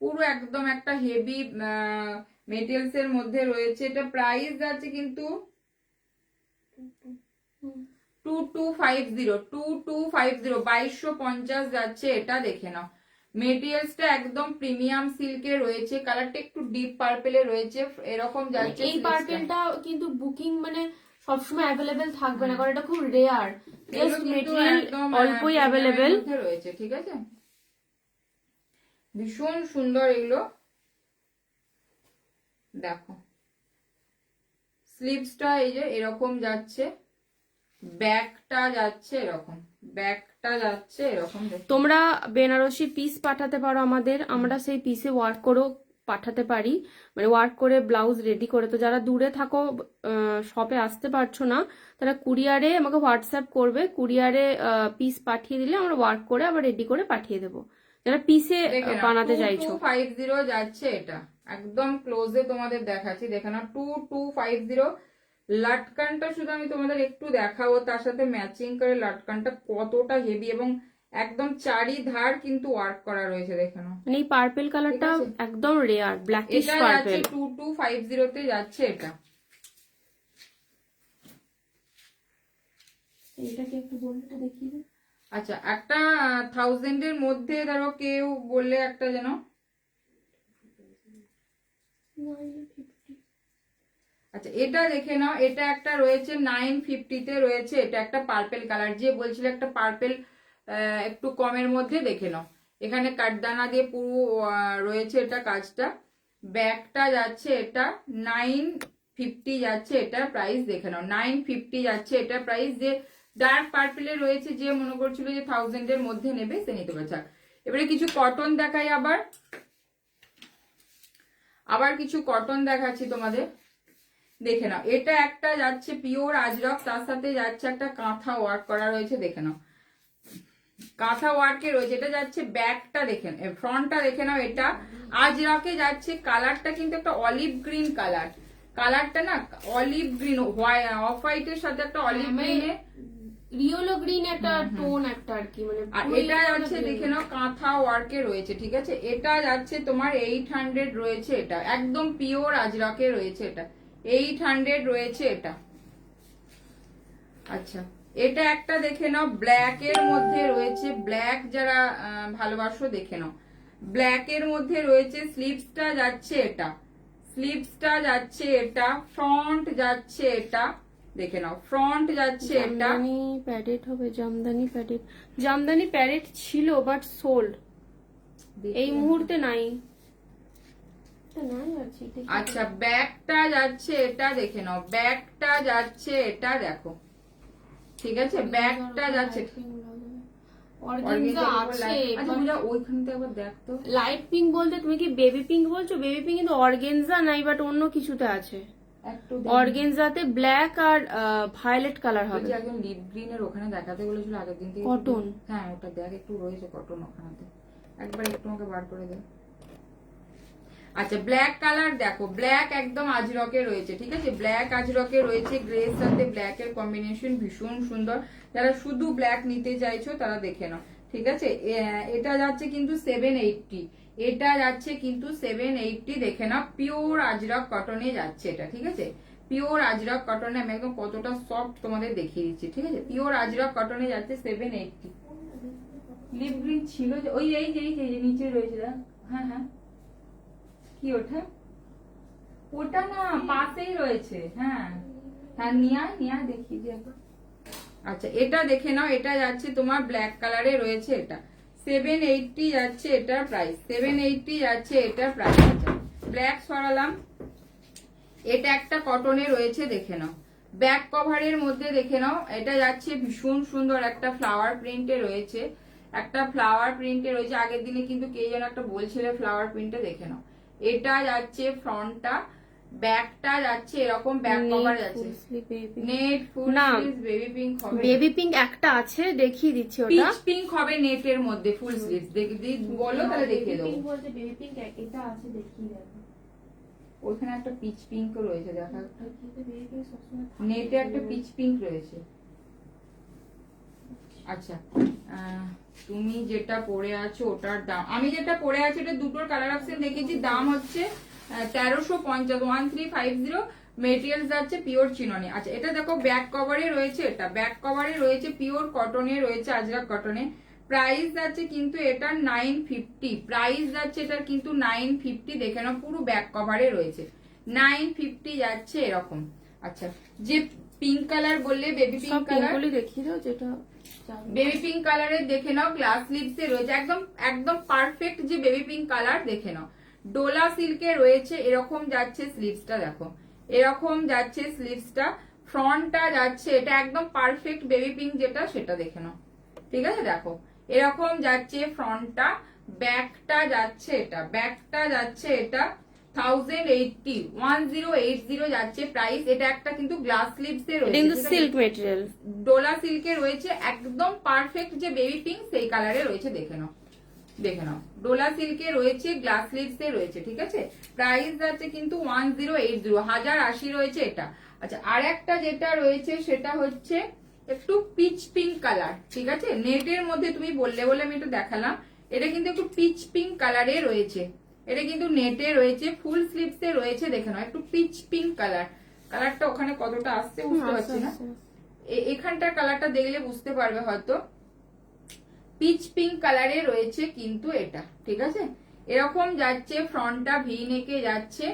Speaker 1: পুরো একদম একটা হেভি মেটেরিয়ালস এর মধ্যে রয়েছে। এটা প্রাইস যাচ্ছে কিন্তু 2250, 2250 যাচ্ছে এটা, দেখে নাও। মেটেরিয়ালসটা একদম প্রিমিয়াম সিল্কে রয়েছে, কালারটা একটু ডিপ পার্পেলে রয়েছে, এরকম যাচ্ছে।
Speaker 2: এই পার্পেলটা কিন্তু বুকিং মানে সবসময় অ্যাভেলেবেল থাকবে না, কারণ এটা খুব রেয়ার, জাস্ট মেটেরিয়াল অল্পই অ্যাভেলেবেল
Speaker 1: রয়েছে, ঠিক আছে। ভীষণ সুন্দর এগুলো, দেখো স্লিভসটা এই যে এরকম যাচ্ছে, ব্যাকটা যাচ্ছে এরকম, ব্যাকটা যাচ্ছে এরকম।
Speaker 2: তোমরা বেনারসি পিস পাঠাতে পারো আমাদের, আমরা সেই পিসে ওয়ার্ক করেও পাঠাতে পারি, মানে ওয়ার্ক করে ব্লাউজ রেডি করে। তো যারা দূরে থাকো, শপে আসতে পারছো না, তারা কুরিয়ারে আমাকে হোয়াটসঅ্যাপ করবে, কুরিয়ারে পিস পাঠিয়ে দিলে আমরা ওয়ার্ক করে আবার রেডি করে পাঠিয়ে দেবো, যারা পিসে বানাতে চাইছো।
Speaker 1: 2250 যাচ্ছে এটা, একদম ক্লোজে তোমাদের দেখাচ্ছি, দেখে না 2250। লাটকানটা শুধু আমি তোমাদের একটু দেখাবো, তার সাথে ম্যাচিং করে লাটকানটা কতটা হেভি, এবং একদম চারিধার কিন্তু ওয়ার্ক করা রয়েছে, দেখে নাও।
Speaker 2: মানে এই পার্পেল কালারটা একদম রেয়ার, ব্ল্যাকিশ
Speaker 1: এটা যাচ্ছে
Speaker 2: পার্পেল।
Speaker 1: 2250 তে যাচ্ছে এটা।
Speaker 2: এটাকে একটু বলতে দেখিয়ে দে।
Speaker 1: আচ্ছা, একটা 1000 এর মধ্যে ধরো কেউ বললে একটা যেন, আচ্ছা এটা দেখে নাও, এটা একটা রয়েছে 950 তে রয়েছে, এটা একটা পার্পেল কালার, যে বলছিল একটা পার্পেল একটু কমের মধ্যে, দেখে নাও এখানে কাঠদানা দিয়ে পুরো রয়েছে এটা কাজটা। ব্যাগটা যাচ্ছে এটা 950 যাচ্ছে, এটার প্রাইস দেখে নাও 950 যাচ্ছে এটার প্রাইস। যে ডার্ক পার্পেলে রয়েছে, যে মনে করছিল যে 1000 এর মধ্যে নেবে সে নিতে পারছে। এবারে কিছু কটন দেখাই, আবার কিছু কটন দেখাচ্ছি তোমাদের, দেখে নাও। এটা একটা যাচ্ছে পিওর আজরক, তার সাথে যাচ্ছে একটা কাঁথা ওয়ার্ক করা রয়েছে, দেখে নাও কাঁথা ওয়ার্কে রয়েছে। এটা যাচ্ছে ব্যাকটা দেখে, ফ্রন্টটা দেখে নাও, এটা আজরকে যাচ্ছে। কালারটা কিন্তু একটা অলিভ গ্রিন কালার, কালারটা না অলিভ গ্রিন, অফ হোয়াইটের সাথে একটা অলিভ গ্রিনে
Speaker 2: রিওলো গ্রিন একটা টোন একটা আর কি, মানে
Speaker 1: আর এটা যাচ্ছে দেখে নাও কাঁথা ওয়ার্কে রয়েছে, ঠিক আছে। এটা যাচ্ছে তোমার 800 রয়েছে, এটা একদম পিওর আজরকে রয়েছে, এটা 800 রয়েছে এটা। আচ্ছা এটা একটা দেখে নাও, ব্ল্যাক এর মধ্যে রয়েছে, ব্ল্যাক যারা ভালোবাসো দেখে নাও, ব্ল্যাক এর মধ্যে রয়েছে। স্লিভসটা যাচ্ছে এটা, স্লিভসটা যাচ্ছে এটা, ফ্রন্ট যাচ্ছে এটা, দেখে নাও ফ্রন্ট যাচ্ছে এটা।
Speaker 2: জামদানি প্যাডেড হবে, জামদানি প্যাডেড, জামদানি প্যাডেড ছিল বাট সোল্ড, এই মুহূর্তে নাই।
Speaker 1: আচ্ছা ব্যাগটা যাচ্ছে এটা, দেখে নাও ব্যাগটা যাচ্ছে এটা, দেখো ঠিক আছে, ব্যাগটা যাচ্ছে।
Speaker 2: অর্গানজা আছে,
Speaker 1: ওইখানটা একবার দেখ তো।
Speaker 2: লাইট পিঙ্ক বলতে তুমি কি বেবি পিঙ্ক বলছো? বেবি পিঙ্ক কিন্তু অর্গানজা নাই, বাট অন্য কিছুতে আছে। অর্গানজাতে ব্ল্যাক আর ভায়োলেট কালার হবে।
Speaker 1: একদম লিপ গ্রিন এর ওখানে দেখাতে বলেছিল আগের দিন থেকে।
Speaker 2: কটন,
Speaker 1: হ্যাঁ ওটা দেখ, একটু রয়েছে কটন ওখানেতে, একবার একটু আমাকে বার করে দে। আচ্ছা ব্ল্যাক কালার দেখো, ব্ল্যাক একদম আজরকে রয়েছে, ঠিক আছে, ব্ল্যাক আজরকে রয়েছে, গ্রের সাথে ব্ল্যাক এর কম্বিনেশন ভীষণ সুন্দর। যারা শুধু ব্ল্যাক নিতে চাইছো তারা দেখে নাও, ঠিক আছে। এটা যাচ্ছে কিন্তু 780, এটা যাচ্ছে কিন্তু 780, দেখে নাও পিওর আজরক কটনে যাচ্ছে এটা, ঠিক আছে। পিওর আজরক কটনে, আমি একদম কতটা সফট তোমাদের দেখিয়ে দিচ্ছি, ঠিক আছে। পিওর আজরক কটনে যাচ্ছে 780। লিপ গ্রিন ছিল যে ওই এই যে নিচে রয়েছে, হ্যাঁ হ্যাঁ কি ওঠা, ওটা না পাশেই রয়েছে, হ্যাঁ হ্যাঁ নিয়া দেখিয়ে দিই একবার। আচ্ছা এটা দেখে নাও, এটা যাচ্ছে তোমার ব্ল্যাক কালারে রয়েছে, এটা 780 যাচ্ছে এটার প্রাইস, 780 যাচ্ছে এটার প্রাইস। আচ্ছা ব্ল্যাক সরালাম, এটা একটা কটনে রয়েছে, দেখে নাও ব্যাক কভারের মধ্যে, দেখে নাও এটা যাচ্ছে ভীষণ সুন্দর একটা ফ্লাওয়ার প্রিন্টে রয়েছে, একটা ফ্লাওয়ার প্রিন্টে রয়েছে। আগের দিনে কিন্তু কে যেন একটা বলছিল ফ্লাওয়ার প্রিন্টে, দেখে নাও। এটা যাচ্ছে ফ্রন্টটা, ব্যাকটা যাচ্ছে এরকম ব্যাক কভার যাচ্ছে নেট ফুল
Speaker 2: না,
Speaker 1: স্লিভস বেবি পিঙ্ক হবে।
Speaker 2: বেবি পিঙ্ক একটা আছে, দেখিয়ে দিচ্ছি ওটা।
Speaker 1: পিচ পিঙ্ক হবে নেটের মধ্যে ফুল স্লিভস। বলো তাহলে দেখিয়ে দেবো।
Speaker 2: বলতে বেবি পিঙ্ক এটা আছে, দেখিয়ে দেবো।
Speaker 1: ওইখানে একটা পিচ পিঙ্ক রয়েছে, দেখা
Speaker 2: বেবি পিঙ্ক সবসময়
Speaker 1: নেটে একটা পিচ পিঙ্ক রয়েছে। আচ্ছা, তুমি যেটা পরে আছো ওটার দাম, আমি যেটা পরে আছি এটা দুটোর কালার অপশন দেখেছি, দাম হচ্ছে 1350, 1350। মেটেরিয়ালস যাচ্ছে পিওর চিননে। আচ্ছা, এটা দেখো ব্যাক কভারে রয়েছে, এটা ব্যাক কভারে রয়েছে পিওর কটনে রয়েছে, আজরাক কটনে। প্রাইস যাচ্ছে কিন্তু এটা 950, প্রাইস যাচ্ছে এটার কিন্তু 950। দেখে নাও পুরো ব্যাক কভারে রয়েছে, 950 যাচ্ছে এরকম। আচ্ছা, যে পিঙ্ক কালার বললে বেবি পিঙ্ক কালার,
Speaker 2: দেখিয়ে দাও যেটা
Speaker 1: বেবি পিঙ্ক কালারের দেখে নাও, গ্লাস স্লিভস এ রয়েছে, একদম একদম পারফেক্ট যে বেবি পিঙ্ক কালার। দেখে নাও ডোলা সিল্কে রয়েছে, এরকম যাচ্ছে স্লিভসটা, দেখো এরকম যাচ্ছে স্লিভসটা। ফ্রন্টটা যাচ্ছে এটা একদম পারফেক্ট বেবি পিঙ্ক যেটা, সেটা দেখে নাও, ঠিক আছে। দেখো এরকম যাচ্ছে ফ্রন্টটা, ব্যাকটা যাচ্ছে এটা, ব্যাকটা যাচ্ছে এটা 1080, 1080 যাচ্ছে প্রাইস। এটা একটা কিন্তু গ্লাস স্লিভস এ রয়েছে,
Speaker 2: কিন্তু সিল্ক মেটেরিয়াল,
Speaker 1: ডোলা সিল্কে রয়েছে, একদম পারফেক্ট যে বেবি পিঙ্ক সেই কালারে রয়েছে। দেখে নাও, দেখে নাও ডোলা সিল্কে রয়েছে, গ্লাস স্লিভস এ রয়েছে, ঠিক আছে। প্রাইস যাচ্ছে কিন্তু 1080, 1080 রয়েছে এটা। আচ্ছা, আর একটা যেটা রয়েছে সেটা হচ্ছে একটু পিচ পিঙ্ক কালার, ঠিক আছে। নেটের মধ্যে তুমি বললে বলে আমি এটা দেখালাম, এটা কিন্তু একটু পিচ পিঙ্ক কালারে রয়েছে, এটা কিন্তু নেটে রয়েছে, ফুল স্লিভস এ রয়েছে। দেখে নাও একটু পিচ পিঙ্ক কালার, কালারটা ওখানে কতটা আসছে বুঝতে পারছি না, এখানটার কালারটা দেখলে বুঝতে পারবে হয়তো। পিচ পিঙ্ক কালারে রয়েছে কিন্তু এটা, ঠিক আছে। এরকম যাচ্ছে ফ্রন্টটা ভি নেকে যাচ্ছে,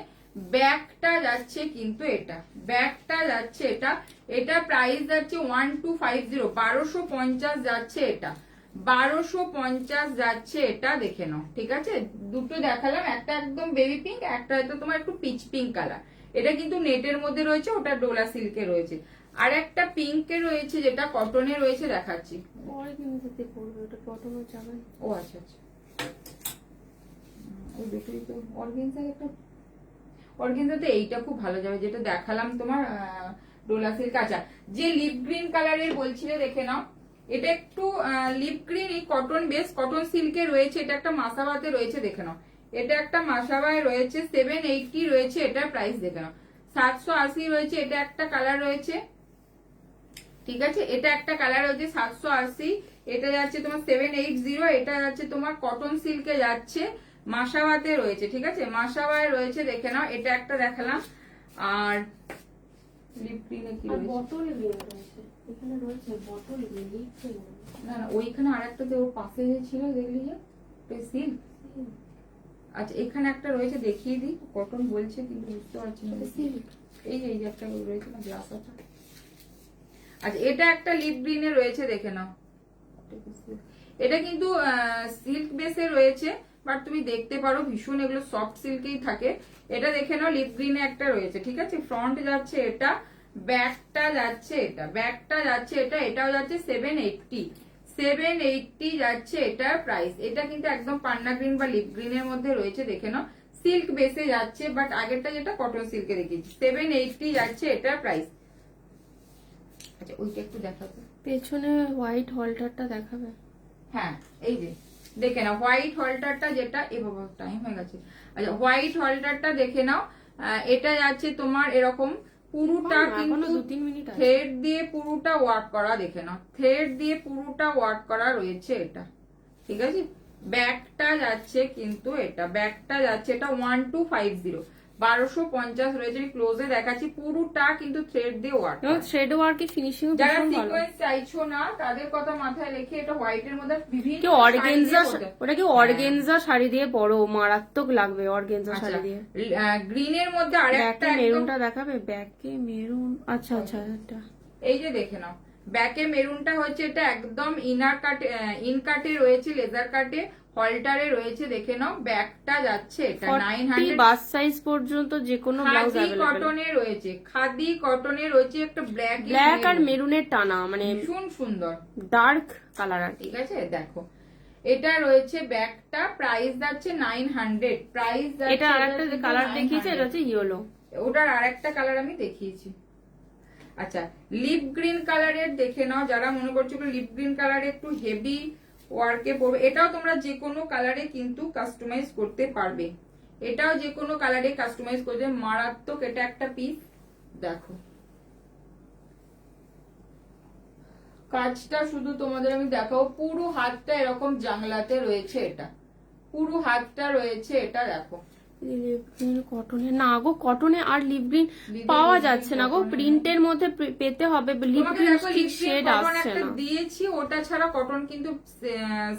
Speaker 1: ব্যাকটা যাচ্ছে কিন্তু এটা, ব্যাকটা যাচ্ছে এটা। এটা প্রাইস যাচ্ছে 1250, 1250 যাচ্ছে এটা, 1250 যাচ্ছে এটা। দেখে নাও, ঠিক আছে। দুটো দেখালাম, একটা একদম বেবি পিঙ্ক, একটা এটা তোমার একটু পিচ পিঙ্ক কালার। এটা কিন্তু নেটের মধ্যে রয়েছে, ওটা ডোলা সিল্কে রয়েছে। আর একটা পিঙ্কে রয়েছে যেটা কটনে রয়েছে, দেখাচ্ছি। ও আচ্ছা আচ্ছা, ওই দুটোই তো অর্গেনজার একটা, অর্গেনজাতে এইটা খুব ভালো যাবে যেটা দেখালাম তোমার ডোলা সিল্ক। আচ্ছা, যে লিপ গ্রিন কালারের বলছিলে দেখে নাও, এটা একটু leaf green cotton base, cotton সিল্কে রয়েছে, এটা একটা মাসাবাতে রয়েছে। দেখে নাও এটা একটা মাসাবায় রয়েছে, 780 রয়েছে এটার প্রাইস। দেখে নাও 780 রয়েছে, এটা একটা কালার রয়েছে, ঠিক আছে। এটা একটা কালার হচ্ছে 780, এটা যাচ্ছে তোমার 780, এটা যাচ্ছে তোমার কটন সিল্কে যাচ্ছে, মাসাবাতে রয়েছে, ঠিক আছে, মাসাবায় রয়েছে। দেখে নাও এটা একটা দেখালাম। আর লিপ গ্রিনে কি রয়েছে,
Speaker 2: বটল গ্রিন রয়েছে, এখানে রয়েছে বটল গ্রিন।
Speaker 1: না না ওইখানে আরেকটা তো ওর পাশে যে ছিল দেখলি যে সিল্ক। আচ্ছা, এখানে একটা রয়েছে, দেখিয়ে দিই, কটন বলছে কিন্তু বুঝতে পারছি না। এই যে একটা রয়েছে না গ্লাস আছে। আচ্ছা, এটা একটা লিপ গ্রিনে রয়েছে, দেখে নাও এটা কিন্তু সিল্ক বেসে রয়েছে, বাট তুমি দেখতে পারো ভীষণ এগুলো সফট সিল্কেই থাকে। এটা দেখে নাও লিপ গ্রিনে একটা রয়েছে, ঠিক আছে। ফ্রন্ট যাচ্ছে এটা, ব্যাকটা যাচ্ছে এটা, ব্যাকটা যাচ্ছে এটা, এটাও যাচ্ছে 780, 780 যাচ্ছে এটার প্রাইস। এটা কিন্তু একদম পান্না গ্রিন বা লিপ গ্রিনের মধ্যে রয়েছে। দেখে নাও সিল্ক বেসে যাচ্ছে, বাট আগেরটা যেটা কটন সিল্কে দেখিয়েছি, 780 যাচ্ছে এটার প্রাইস। আচ্ছা, ওইটা একটু দেখাবো,
Speaker 2: পেছনে হোয়াইট হলটারটা দেখাবে।
Speaker 1: হ্যাঁ, এই যে দেখে নাও হোয়াইট হলটারটা যেটা, এ বাবা টাইম হয়ে গেছে। আচ্ছা, হোয়াইট হলটারটা দেখে নাও, এটা যাচ্ছে তোমার এরকম পুরোটা কিন্তু থ্রেড দিয়ে পুরোটা ওয়ার্ক করা। দেখে নাও থ্রেড দিয়ে পুরোটা ওয়ার্ক করা রয়েছে এটা, ঠিক আছে। ব্যাকটা যাচ্ছে কিন্তু এটা, ব্যাকটা যাচ্ছে এটা 1250, 1250 রয়েছে। আমি ক্লোজে দেখাচ্ছি, পুরোটা কিন্তু থ্রেড দিয়ে ওয়ার্ক,
Speaker 2: থ্রেড ওয়ার্কে ফিনিশিং
Speaker 1: যারা সিকোয়েন্স চাইছো না তাদের কথা মাথায় রেখে এটা হোয়াইটের মধ্যে বিভিন্ন
Speaker 2: অর্গানজা, ওটা কি অর্গানজা শাড়ি দিয়ে পরো, মারাত্মক লাগবে অর্গানজা শাড়ি দিয়ে।
Speaker 1: গ্রিনের মধ্যে আরেকটা
Speaker 2: মেরুনটা দেখাবে, ব্যাকে মেরুন। আচ্ছা আচ্ছা, এটা
Speaker 1: এই যে দেখে নাও, ব্যাকে মেরুনটা হচ্ছে এটা একদম ইনার কাটে, ইন কাটে রয়েছে, লেজার কাটে, হলটারে রয়েছে। দেখে নাও ব্যাকটা যাচ্ছে এটা 900,
Speaker 2: বাস সাইজ পর্যন্ত যে কোনো ব্লাউজ
Speaker 1: খাদি
Speaker 2: अवेलेबल।
Speaker 1: কটনে রয়েছে, খাদি কটনে রয়েছে, একটা ব্ল্যাক
Speaker 2: ব্ল্যাক আর মেরুনের টানা, মানে
Speaker 1: ভীষণ সুন্দর
Speaker 2: ডার্ক কালার আর
Speaker 1: ঠিক আছে। দেখো এটা রয়েছে ব্যাগটা, প্রাইস যাচ্ছে 900, প্রাইস
Speaker 2: এটা আরেকটা যে কালার দেখিয়েছে এটা হচ্ছে ইয়েলো।
Speaker 1: ওটার আরেকটা কালার আমি দেখিয়েছি। আচ্ছা, লিপ গ্রিন কালারের দেখে নাও, যারা মনে করছো লিপ গ্রিন কালারে একটু হেভি ওয়ার্কে পড়বে, এটাও তোমরা যে কোনো কালারে কিন্তু কাস্টমাইজ করতে পারবে। এটাও যে কোনো কালারে কাস্টমাইজ করতে মারাত্মক। এটা একটা পিস দেখো, কাজটা শুধু তোমাদের আমি দেখাবো, পুরো হাতটা এরকম জাংলাতে রয়েছে, এটা পুরো হাতটা রয়েছে, এটা দেখো।
Speaker 2: লিপ গ্রিন কটনে না গো, কটনে আর লিপ গ্রিন পাওয়া যাচ্ছে না গো, প্রিন্টের মধ্যে পেতে হবে, লিপ গ্রিন ঠিক শেড আসছে না।
Speaker 1: দিয়েছি ওটা ছাড়া কটন কিন্তু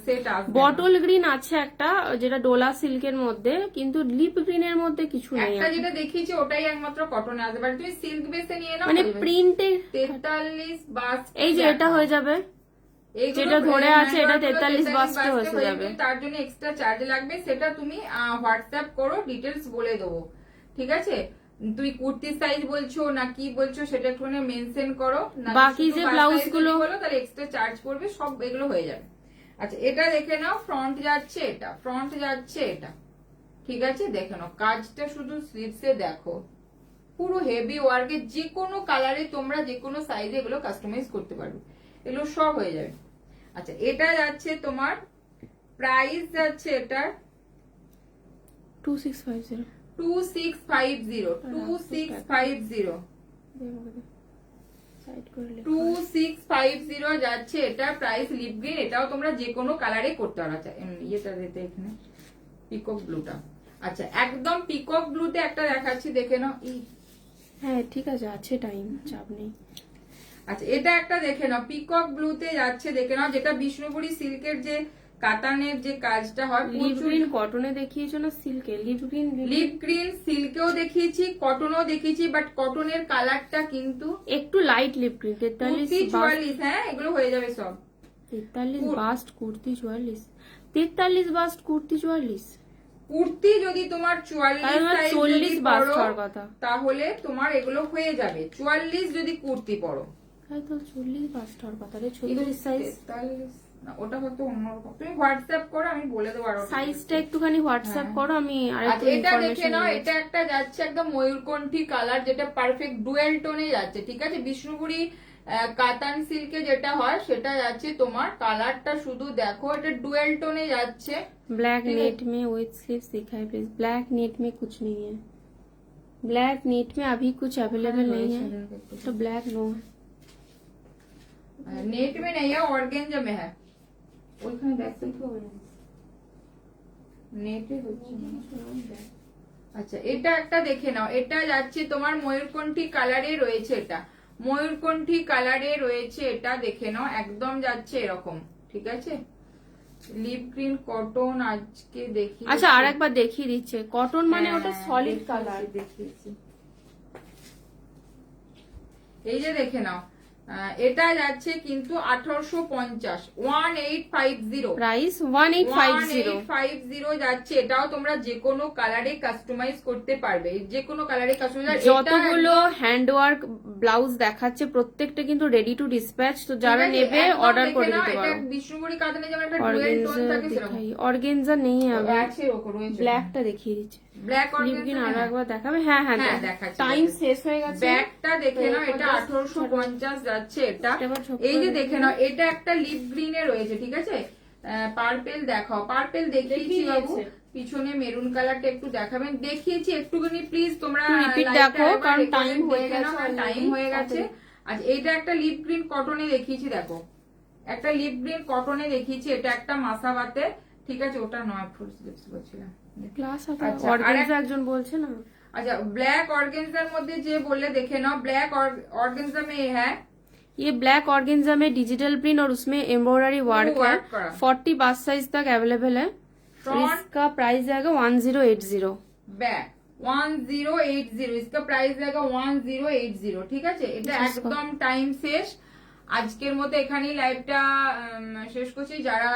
Speaker 1: সেট আসবে।
Speaker 2: বটল গ্রিন আছে একটা যেটা ডোলা সিল্কের মধ্যে, কিন্তু লিপ গ্রিনের মধ্যে কিছু নেই।
Speaker 1: একটা যেটা দেখিয়েছি ওটাই একমাত্র কটনে আসবে, বাট তুমি সিল্ক বেসে নিয়ে নাও,
Speaker 2: মানে প্রিন্টে
Speaker 1: 43 বাস।
Speaker 2: এই যে এটা হয়ে যাবে, যেটা ধরে আছে এটা 43 বাস্টে হয়ে যাবে।
Speaker 1: তার জন্য এক্সট্রা চার্জ লাগবে, সেটা তুমি হোয়াটসঅ্যাপ করো, ডিটেলস বলে দেবো, ঠিক আছে? তুই কুর্তি সাইজ বলছো না কি বলছো সেটা একটু মেনশন করো,
Speaker 2: বাকি যে ব্লাউজ গুলো
Speaker 1: বলো তাহলে এক্সট্রা চার্জ পড়বে, সব এগুলো হয়ে যাবে। আচ্ছা, এটা দেখে নাও, ফ্রন্ট যাচ্ছে এটা, ফ্রন্ট যাচ্ছে এটা, ঠিক আছে? দেখে নাও কাজটা, শুধু স্লিভসে দেখো, পুরো হেভি ওয়ার্কে, যে কোনো কালারে তোমরা যে কোনো সাইজে এগুলো কাস্টমাইজ করতে পারবে, এগুলো সব হয়ে যাবে। আচ্ছা, এটা যাচ্ছে তোমার, প্রাইস যাচ্ছে এটা
Speaker 2: 2650
Speaker 1: 2650 যাচ্ছে এটা প্রাইস। লিপ গ্রিন, এটাও তোমরা যে কোনো কালারে করতে পারো। আচ্ছা, ইয়েটা দিতে এখানে পিকক ব্লুটা। আচ্ছা, একদম পিকক ব্লুতে একটা দেখাচ্ছি, দেখে নাও।
Speaker 2: হ্যাঁ ঠিক আছে, আছে টাইম, চাপ নেই।
Speaker 1: আচ্ছা, এটা একটা দেখে নাও, পিকক ব্লুতে যাচ্ছে, দেখে নাও, যেটা বিষ্ণুপুরি সিল্কের যে কাতানের যে কাজটা হয়।
Speaker 2: লিপ গ্রিন কটনে দেখিয়েছো না সিল্কে?
Speaker 1: লিপ গ্রিন সিল্কেও দেখিয়েছি, কটনও দেখিয়েছি, বাট কটনের কালারটা কিন্তু
Speaker 2: একটু লাইট লিপ গ্রিন।
Speaker 1: 43-44, হ্যাঁ এগুলো হয়ে যাবে সব।
Speaker 2: 43 বাস্ট কুর্তি 44, 43 বাস্ট কুর্তি 44।
Speaker 1: কুর্তি যদি তোমার 44
Speaker 2: বাস্ট হওয়ার কথা,
Speaker 1: তাহলে তোমার এগুলো হয়ে যাবে। 44 যদি কুর্তি পরো,
Speaker 2: তাই তো 40 বাস্ট হওয়ার কথা রে। 36 সাইজ,
Speaker 1: না ওটা হয়তো অন্যরকম। তুমি হোয়াটসঅ্যাপ করো, আমি বলে দেবো আরো
Speaker 2: সাইজটা একটুখানি হোয়াটসঅ্যাপ করো, আমি আরেকটু
Speaker 1: এটা দেখে
Speaker 2: ইনফরমেশন
Speaker 1: নাও।
Speaker 2: নিই।
Speaker 1: এটা একটা যাচ্ছে একদম ময়ূরকণ্ঠী কালার, যেটা পারফেক্ট ডুয়েল টোনে যাচ্ছে, ঠিক আছে? বিষ্ণুপুরি কাতান সিল্কে যেটা হয় সেটা যাচ্ছে তোমার, কালারটা শুধু দেখো, এটা ডুয়েল টোনে যাচ্ছে।
Speaker 2: ब्लैक नेट में विद स्लीव्स दिखाई प्लीज। ब्लैक नेट में कुछ नहीं है, ब्लैक नेट में अभी कुछ अवेलेबल नहीं है, तो ब्लैक नो है।
Speaker 1: नेट में नहीं है, ऑर्गेंजा में है। ওইখানে দেখতে তো নেটে হচ্ছে না। আচ্ছা, এটা একটা দেখে নাও, এটা যাচ্ছে তোমার ময়ূরকণ্ঠী কালারে রয়েছে, এটা ময়ূরকণ্ঠী কালারে রয়েছে, এটা দেখে নাও, একদম যাচ্ছে এরকম, ঠিক আছে? লিপ গ্রিন কটন আজকে দেখি।
Speaker 2: আচ্ছা, আরেকবার দেখিয়ে দিচ্ছে, কটন মানে ওটা সলিড কালার
Speaker 1: দেখিয়েছি। এই যে দেখে নাও, এটা যাচ্ছে কিন্তু 1850, 1850
Speaker 2: প্রাইস 1850
Speaker 1: যাচ্ছে। এটাও তোমরা যে কোনো কালারে কাস্টমাইজ করতে পারবে, যে কোনো কালারে কাস্টমাইজ।
Speaker 2: যতগুলো হ্যান্ডওয়ার্ক ব্লাউজ দেখাচ্ছে প্রত্যেকটা কিন্তু রেডি টু ডিসপ্যাচ, তো যারা নেবে অর্ডার করে দিতে পারো।
Speaker 1: বিষ্ণুপুরি কাতানে যেমন একটা ডুয়েল টোন থাকে সেরকম।
Speaker 2: অর্গেনজা নেই, আমি
Speaker 1: আছে ওকে রয়েছে,
Speaker 2: ব্ল্যাকটা দেখিয়ে দিচ্ছি।
Speaker 1: ব্ল্যাক
Speaker 2: লিপ গ্রিন আরো একবার দেখাবে? হ্যাঁ হ্যাঁ
Speaker 1: দেখাচ্ছি।
Speaker 2: টাইম শেষ হয়ে গেছে।
Speaker 1: ব্যাগটা দেখে নাও, এটা 1850 যাচ্ছে এটা। এই যে দেখে নাও, এটা একটা লিপ গ্রিনে রয়েছে, ঠিক আছে? পার্পেল দেখাও, পার্পেল দেখিয়েছি বাবু, পিছনে মেরুন কালারটা একটু দেখাবেন, দেখিয়েছি একটুখানি, প্লিজ তোমরা
Speaker 2: রিপিট দেখো, কারণ টাইম হয়ে গেছে,
Speaker 1: টাইম হয়ে গেছে। আচ্ছা, এটা একটা লিপ গ্রিন কটনে দেখিয়েছি, দেখো একটা লিপ গ্রিন কটনে দেখিয়েছি, এটা একটা মাসাবাতে, ঠিক আছে? ওটা নয়, ফুল স্লিভস বলছিলাম।
Speaker 2: ক্লাস অর্গানজা একজন বলছে না।
Speaker 1: अच्छा ब्लैक ऑर्गेन्जा मध्य जे बोले देखे ना, ब्लैक ऑर्गेन्जा में ये है,
Speaker 2: ये ब्लैक ऑर्गेन्जा में डिजिटल प्रिंट और उसमें एम्ब्रॉयडरी वर्क है। 40 बास्ट साइज तक अवेलेबल है। इसका प्राइस जाएगा 1080।
Speaker 1: बैक 1080, इसका प्राइस जाएगा 1080, ঠিক আছে? এটা একদম টাইম শেষ, আজকের মতো এখানেই লাইভটা শেষ করছি। যারা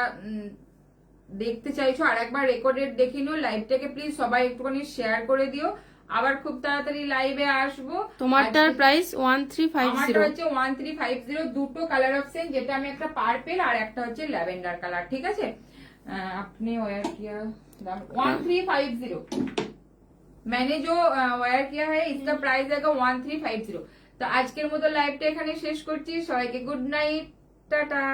Speaker 1: দেখতে চাইছো আর একবার রেকর্ডেড দেখে নিও, লাইভটাকে প্লিজ সবাই একটুখানি শেয়ার করে দিও। আবার খুব তাড়াতাড়ি লাইভে আসবো।
Speaker 2: তোমারটার প্রাইস 1350,
Speaker 1: আমারটা হচ্ছে 1350, দুটো কালার অপশন, যেটা আমি একটা পার্পেল আর একটা হচ্ছে ল্যাভেন্ডার কালার, ঠিক আছে? आपने वेयर किया 1350 मैंने जो ওয়্যার किया है इसका प्राइस है 1350। তো আজকের মতো লাইভটা এখানে শেষ করছি, সবাইকে গুড নাইট, টাটা।